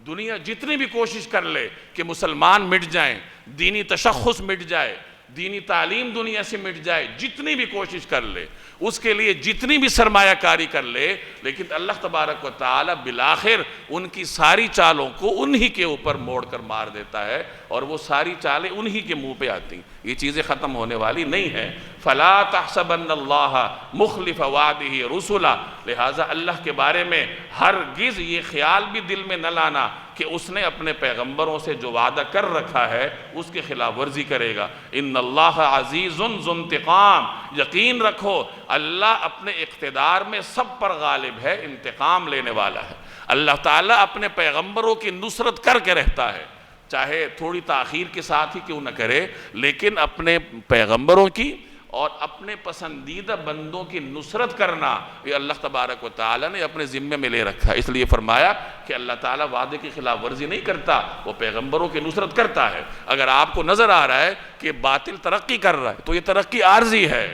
دنیا جتنی بھی کوشش کر لے کہ مسلمان مٹ جائیں، دینی تشخص مٹ جائے، دینی تعلیم دنیا سے مٹ جائے، جتنی بھی کوشش کر لے، اس کے لیے جتنی بھی سرمایہ کاری کر لے، لیکن اللہ تبارک و تعالی بالآخر ان کی ساری چالوں کو انہی کے اوپر موڑ کر مار دیتا ہے، اور وہ ساری چالیں انہی کے منہ پہ آتی ہیں۔ یہ چیزیں ختم ہونے والی نہیں ہیں۔ فَلَا تَحْسَبَنَّ اللَّهَ مُخْلِفَ وَعْدِهِ رُسُلًا، لہٰذا اللہ کے بارے میں ہرگز یہ خیال بھی دل میں نہ لانا کہ اس نے اپنے پیغمبروں سے جو وعدہ کر رکھا ہے اس کے خلاف ورزی کرے گا۔ ان اللہ عزیز ذو انتقام، یقین رکھو اللہ اپنے اقتدار میں سب پر غالب ہے، انتقام لینے والا ہے۔ اللہ تعالیٰ اپنے پیغمبروں کی نصرت کر کے رہتا ہے، چاہے تھوڑی تاخیر کے ساتھ ہی کیوں نہ کرے، لیکن اپنے پیغمبروں کی اور اپنے پسندیدہ بندوں کی نصرت کرنا یہ اللہ تبارک و تعالیٰ نے اپنے ذمے میں لے رکھا ہے۔ اس لیے فرمایا کہ اللہ تعالیٰ وعدے کی خلاف ورزی نہیں کرتا، وہ پیغمبروں کی نصرت کرتا ہے۔ اگر آپ کو نظر آ رہا ہے کہ باطل ترقی کر رہا ہے تو یہ ترقی عارضی ہے،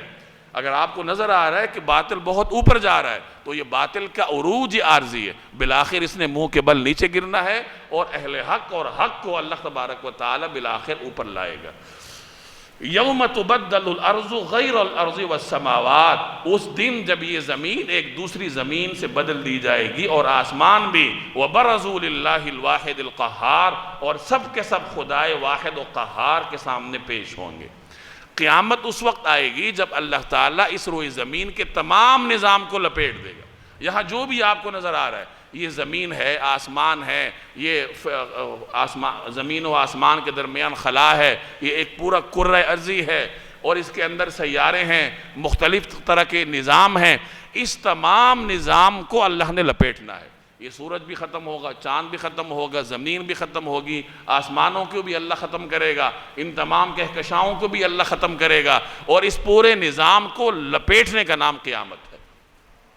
اگر آپ کو نظر آ رہا ہے کہ باطل بہت اوپر جا رہا ہے تو یہ باطل کا عروج عارضی ہے، بالآخر اس نے منہ کے بل نیچے گرنا ہے، اور اہل حق اور حق کو اللہ تبارک و تعالیٰ بالآخر اوپر لائے گا۔ یوم تبدل الارض غیر الارض والسماوات، اس دن جب یہ زمین ایک دوسری زمین سے بدل دی جائے گی اور آسمان بھی، وبرزوا للہ الواحد القہار، اور سب کے سب خدائے واحد و قہار کے سامنے پیش ہوں گے۔ قیامت اس وقت آئے گی جب اللہ تعالیٰ اس روئے زمین کے تمام نظام کو لپیٹ دے گا۔ یہاں جو بھی آپ کو نظر آ رہا ہے، یہ زمین ہے، آسمان ہے، یہ زمین و آسمان کے درمیان خلا ہے، یہ ایک پورا کرۂ ارضی ہے، اور اس کے اندر سیارے ہیں، مختلف طرح کے نظام ہیں، اس تمام نظام کو اللہ نے لپیٹنا ہے۔ یہ سورج بھی ختم ہوگا، چاند بھی ختم ہوگا، زمین بھی ختم ہوگی، آسمانوں کو بھی اللہ ختم کرے گا، ان تمام کہکشاؤں کو بھی اللہ ختم کرے گا، اور اس پورے نظام کو لپیٹنے کا نام قیامت ہے۔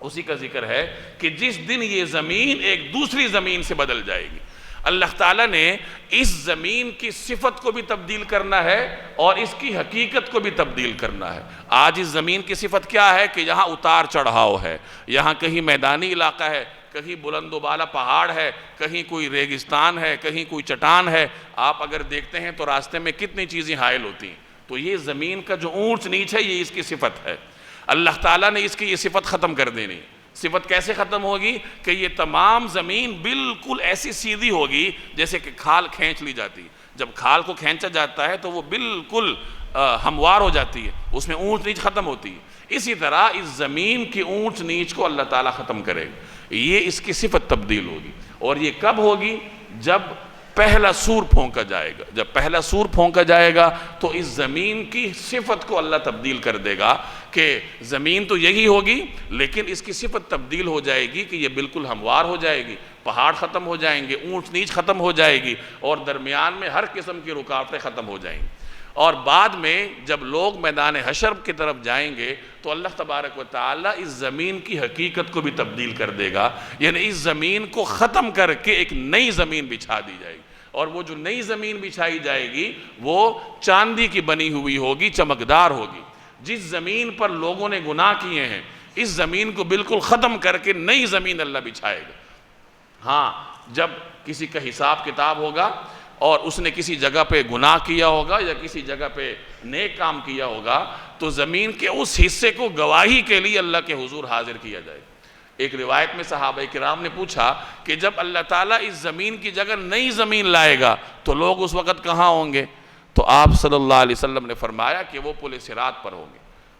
اسی کا ذکر ہے کہ جس دن یہ زمین ایک دوسری زمین سے بدل جائے گی، اللہ تعالیٰ نے اس زمین کی صفت کو بھی تبدیل کرنا ہے اور اس کی حقیقت کو بھی تبدیل کرنا ہے۔ آج اس زمین کی صفت کیا ہے کہ یہاں اتار چڑھاؤ ہے، یہاں کہیں میدانی علاقہ ہے، کہیں بلند و بالا پہاڑ ہے، کہیں کوئی ریگستان ہے، کہیں کوئی چٹان ہے۔ آپ اگر دیکھتے ہیں تو راستے میں کتنی چیزیں حائل ہوتی ہیں۔ تو یہ زمین کا جو اونچ نیچ ہے یہ اس کی صفت ہے۔ اللہ تعالیٰ نے اس کی یہ صفت ختم کر دینی۔ صفت کیسے ختم ہوگی کہ یہ تمام زمین بالکل ایسی سیدھی ہوگی جیسے کہ کھال کھینچ لی جاتی ہے۔ جب کھال کو کھینچا جاتا ہے تو وہ بالکل ہموار ہو جاتی ہے، اس میں اونچ نیچ ختم ہوتی ہے۔ اسی طرح اس زمین کی اونچ نیچ کو اللہ تعالیٰ ختم کرے گا، یہ اس کی صفت تبدیل ہوگی۔ اور یہ کب ہوگی؟ جب پہلا سور پھونکا جائے گا۔ جب پہلا سور پھونکا جائے گا تو اس زمین کی صفت کو اللہ تبدیل کر دے گا کہ زمین تو یہی ہوگی لیکن اس کی صفت تبدیل ہو جائے گی کہ یہ بالکل ہموار ہو جائے گی، پہاڑ ختم ہو جائیں گے، اونچ نیچ ختم ہو جائے گی، اور درمیان میں ہر قسم کی رکاوٹیں ختم ہو جائیں گی۔ اور بعد میں جب لوگ میدان حشر کی طرف جائیں گے تو اللہ تبارک و تعالیٰ اس زمین کی حقیقت کو بھی تبدیل کر دے گا، یعنی اس زمین کو ختم کر کے ایک نئی زمین بچھا دی جائے گی، اور وہ جو نئی زمین بچھائی جائے گی وہ چاندی کی بنی ہوئی ہوگی، چمکدار ہوگی۔ جس زمین پر لوگوں نے گناہ کیے ہیں اس زمین کو بالکل ختم کر کے نئی زمین اللہ بچھائے گا۔ ہاں، جب کسی کا حساب کتاب ہوگا اور اس نے کسی جگہ پہ گناہ کیا ہوگا یا کسی جگہ پہ نیک کام کیا ہوگا تو زمین کے اس حصے کو گواہی کے لیے اللہ کے حضور حاضر کیا جائے گا۔ ایک روایت میں صحابہ کرام نے پوچھا کہ جب اللہ تعالیٰ اس زمین کی جگہ نئی زمین لائے گا تو لوگ اس وقت کہاں ہوں گے؟ تو آپ صلی اللہ علیہ وسلم نے فرمایا کہ وہ پل صراط پر ہوں گے،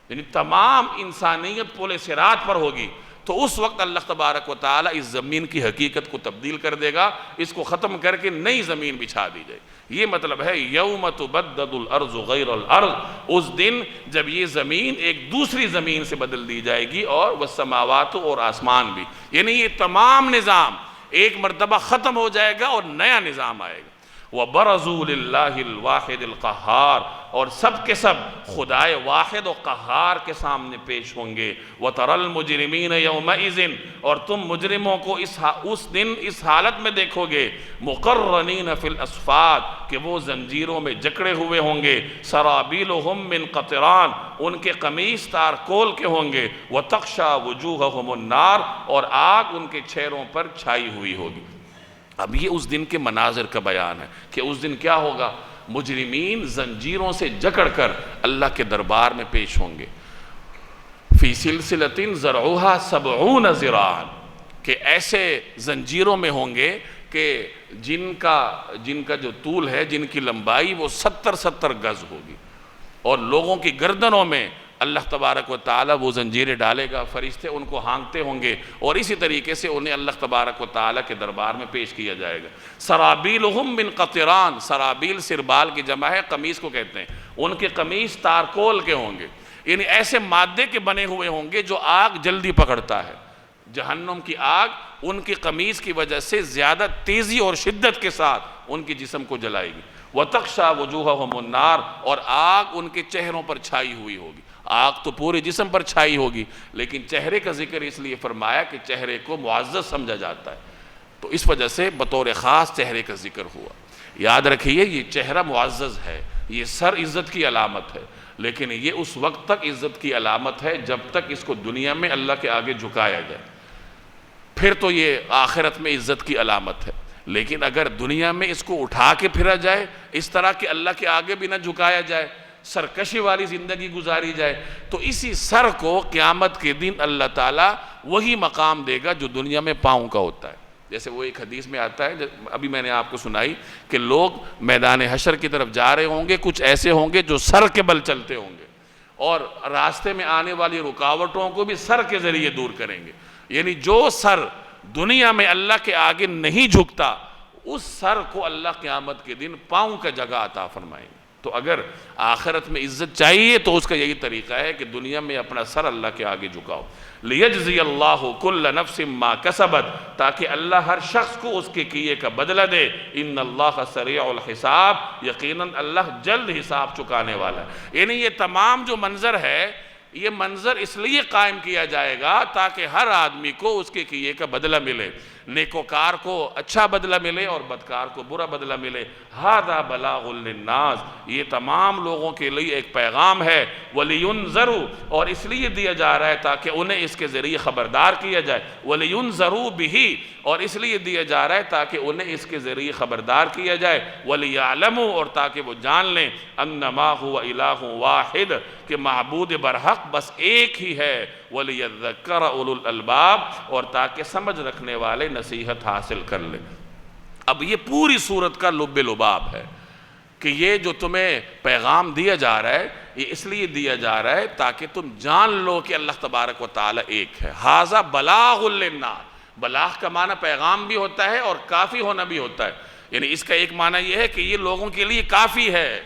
یعنی تمام انسانیت پل صراط پر ہوگی۔ تو اس وقت اللہ تبارک و تعالیٰ اس زمین کی حقیقت کو تبدیل کر دے گا، اس کو ختم کر کے نئی زمین بچھا دی جائے۔ یہ مطلب ہے یوم تبدل الارض غیر الارض، اس دن جب یہ زمین ایک دوسری زمین سے بدل دی جائے گی، اور والسماوات اور آسمان بھی، یعنی یہ تمام نظام ایک مرتبہ ختم ہو جائے گا اور نیا نظام آئے گا۔ وَبَرَزُوا لِلَّهِ الْوَاحِدِ الْقَهَّارِ، اور سب کے سب خدائے واحد و قہار کے سامنے پیش ہوں گے۔ وَتَرَى الْمُجْرِمِينَ يَوْمَئِذٍ، اور تم مجرموں کو اس دن اس حالت میں دیکھو گے، مُقَرَّنِينَ فِي الْأَصْفَادِ، کہ وہ زنجیروں میں جکڑے ہوئے ہوں گے، سَرَابِيلُهُم مِّن قَطِرَانٍ، ان کے قمیص تارکول کے ہوں گے، وَتَغْشَى وُجُوهَهُمُ النَّارُ، اور آگ ان کے چہروں پر چھائی ہوئی ہوگی۔ اب یہ اس دن کے مناظر کا بیان ہے کہ اس دن کیا ہوگا۔ مجرمین زنجیروں سے جکڑ کر اللہ کے دربار میں پیش ہوں گے۔ فی سلسلۃ ذرعها 70 ذراعا، کہ ایسے زنجیروں میں ہوں گے کہ جن کا جو طول ہے، جن کی لمبائی وہ 70 گز ہوگی، اور لوگوں کی گردنوں میں اللہ تبارک و تعالیٰ وہ زنجیریں ڈالے گا، فرشتے ان کو ہانکتے ہوں گے، اور اسی طریقے سے انہیں اللہ تبارک و تعالیٰ کے دربار میں پیش کیا جائے گا۔ سرابیلہم من قطران، سرابیل سربال کی جمع ہے، قمیص کو کہتے ہیں، ان کے قمیص تارکول کے ہوں گے، یعنی ایسے مادے کے بنے ہوئے ہوں گے جو آگ جلدی پکڑتا ہے۔ جہنم کی آگ ان کی قمیص کی وجہ سے زیادہ تیزی اور شدت کے ساتھ ان کی جسم کو جلائے گی۔ وَتَغْشَى وُجُوهَهُمُ النَّارُ، اور آگ ان کے چہروں پر چھائی ہوئی ہوگی۔ آگ تو پورے جسم پر چھائی ہوگی، لیکن چہرے کا ذکر اس لیے فرمایا کہ چہرے کو معزز سمجھا جاتا ہے، تو اس وجہ سے بطور خاص چہرے کا ذکر ہوا۔ یاد رکھیے یہ چہرہ معزز ہے، یہ سر عزت کی علامت ہے، لیکن یہ اس وقت تک عزت کی علامت ہے جب تک اس کو دنیا میں اللہ کے آگے جھکایا جائے، پھر تو یہ آخرت میں عزت کی علامت ہے۔ لیکن اگر دنیا میں اس کو اٹھا کے پھرا جائے اس طرح کہ اللہ کے آگے بھی نہ جھکایا جائے، سرکشی والی زندگی گزاری جائے، تو اسی سر کو قیامت کے دن اللہ تعالیٰ وہی مقام دے گا جو دنیا میں پاؤں کا ہوتا ہے۔ جیسے وہ ایک حدیث میں آتا ہے، ابھی میں نے آپ کو سنائی، کہ لوگ میدان حشر کی طرف جا رہے ہوں گے، کچھ ایسے ہوں گے جو سر کے بل چلتے ہوں گے، اور راستے میں آنے والی رکاوٹوں کو بھی سر کے ذریعے دور کریں گے، یعنی جو سر دنیا میں اللہ کے آگے نہیں جھکتا اس سر کو اللہ قیامت کے دن پاؤں کا جگہ عطا فرمائیں گے۔ تو اگر آخرت میں عزت چاہیے تو اس کا یہی طریقہ ہے کہ دنیا میں اپنا سر اللہ کے آگے جھکاؤ۔ لِيَجْزِيَ اللَّهُ كُلَّ نَفْسٍ مَا كَسَبَتْ، تاکہ اللہ ہر شخص کو اس کے کیے کا بدلہ دے۔ إِنَّ اللَّهَ سَرِيعُ الْحِسَابِ، یقیناً اللہ جلد حساب چکانے والا ہے۔ یعنی یہ تمام جو منظر ہے، یہ منظر اس لیے قائم کیا جائے گا تاکہ ہر آدمی کو اس کے کیے کا بدلہ ملے، نیکوکار کو اچھا بدلہ ملے اور بدکار کو برا بدلہ ملے۔ ھذا بلاغ للناس، یہ تمام لوگوں کے لیے ایک پیغام ہے۔ وَلِيُنذَرُوا، اور اس لیے دیا جا رہا ہے تاکہ انہیں اس کے ذریعے خبردار کیا جائے۔ وَلِيُنذَرُوا بِهِ، اور اس لیے دیا جا رہا ہے تاکہ انہیں اس کے ذریعے خبردار کیا جائے۔ وَلِيَعْلَمُوا، اور تاکہ وہ جان لیں، أَنَّمَا هُوَ إِلَٰهٌ وَاحِدٌ، کہ معبود برحق بس ایک ہی ہے۔ وَلِيَذَّكَّرَ أُولُو الْأَلْبَابِ، اور تاکہ سمجھ رکھنے والے نصیحت حاصل کر لیں۔ اب یہ پوری صورت کا لب لباب ہے کہ یہ جو تمہیں پیغام دیا جا رہا ہے یہ اس لیے دیا جا رہا ہے تاکہ تم جان لو کہ اللہ تبارک و تعالی ایک ہے۔ ھذا بلاغ للناس، بلاغ کا معنی پیغام بھی ہوتا ہے اور کافی ہونا بھی ہوتا ہے، یعنی اس کا ایک معنی یہ ہے کہ یہ لوگوں کے لیے کافی ہے،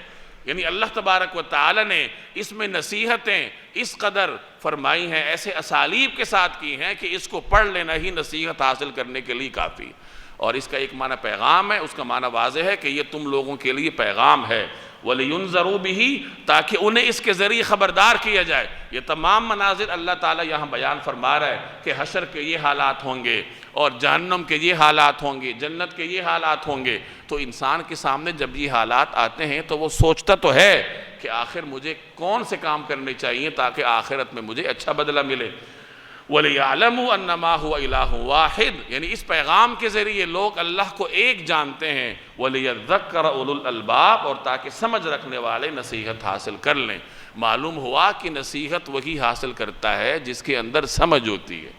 یعنی اللہ تبارک و تعالی نے اس میں نصیحتیں اس قدر فرمائی ہیں، ایسے اسالیب کے ساتھ کی ہیں کہ اس کو پڑھ لینا ہی نصیحت حاصل کرنے کے لیے کافی۔ اور اس کا ایک معنی پیغام ہے، اس کا معنی واضح ہے کہ یہ تم لوگوں کے لیے پیغام ہے۔ وَلِيُنذَرُوا بِهِ، تاکہ انہیں اس کے ذریعے خبردار کیا جائے۔ یہ تمام مناظر اللہ تعالیٰ یہاں بیان فرما رہا ہے کہ حشر کے یہ حالات ہوں گے اور جہنم کے یہ حالات ہوں گے، جنت کے یہ حالات ہوں گے۔ تو انسان کے سامنے جب یہ حالات آتے ہیں تو وہ سوچتا تو ہے کہ آخر مجھے کون سے کام کرنے چاہیے تاکہ آخرت میں مجھے اچھا بدلہ ملے۔ وَلِيَعْلَمُوا أَنَّمَا هُوَ إِلَٰهٌ وَاحِدٌ، یعنی اس پیغام کے ذریعے لوگ اللہ کو ایک جانتے ہیں۔ وَلِيَذَّكَّرَ أُولُو الْأَلْبَابِ، اور تاکہ سمجھ رکھنے والے نصیحت حاصل کر لیں۔ معلوم ہوا کہ نصیحت وہی حاصل کرتا ہے جس کے اندر سمجھ ہوتی ہے۔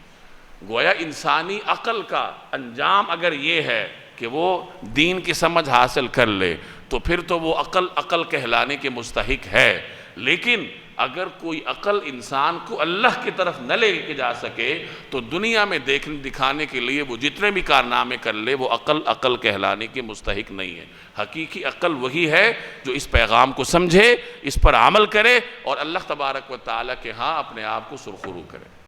گویا انسانی عقل کا انجام اگر یہ ہے کہ وہ دین کی سمجھ حاصل کر لے تو پھر تو وہ عقل کہلانے کے مستحق ہے۔ لیکن اگر کوئی عقل انسان کو اللہ کی طرف نہ لے کے جا سکے تو دنیا میں دکھانے کے لیے وہ جتنے بھی کارنامے کر لے وہ عقل کہلانے کے مستحق نہیں ہے۔ حقیقی عقل وہی ہے جو اس پیغام کو سمجھے، اس پر عمل کرے اور اللہ تبارک و تعالیٰ کے ہاں اپنے آپ کو سرخرو کرے۔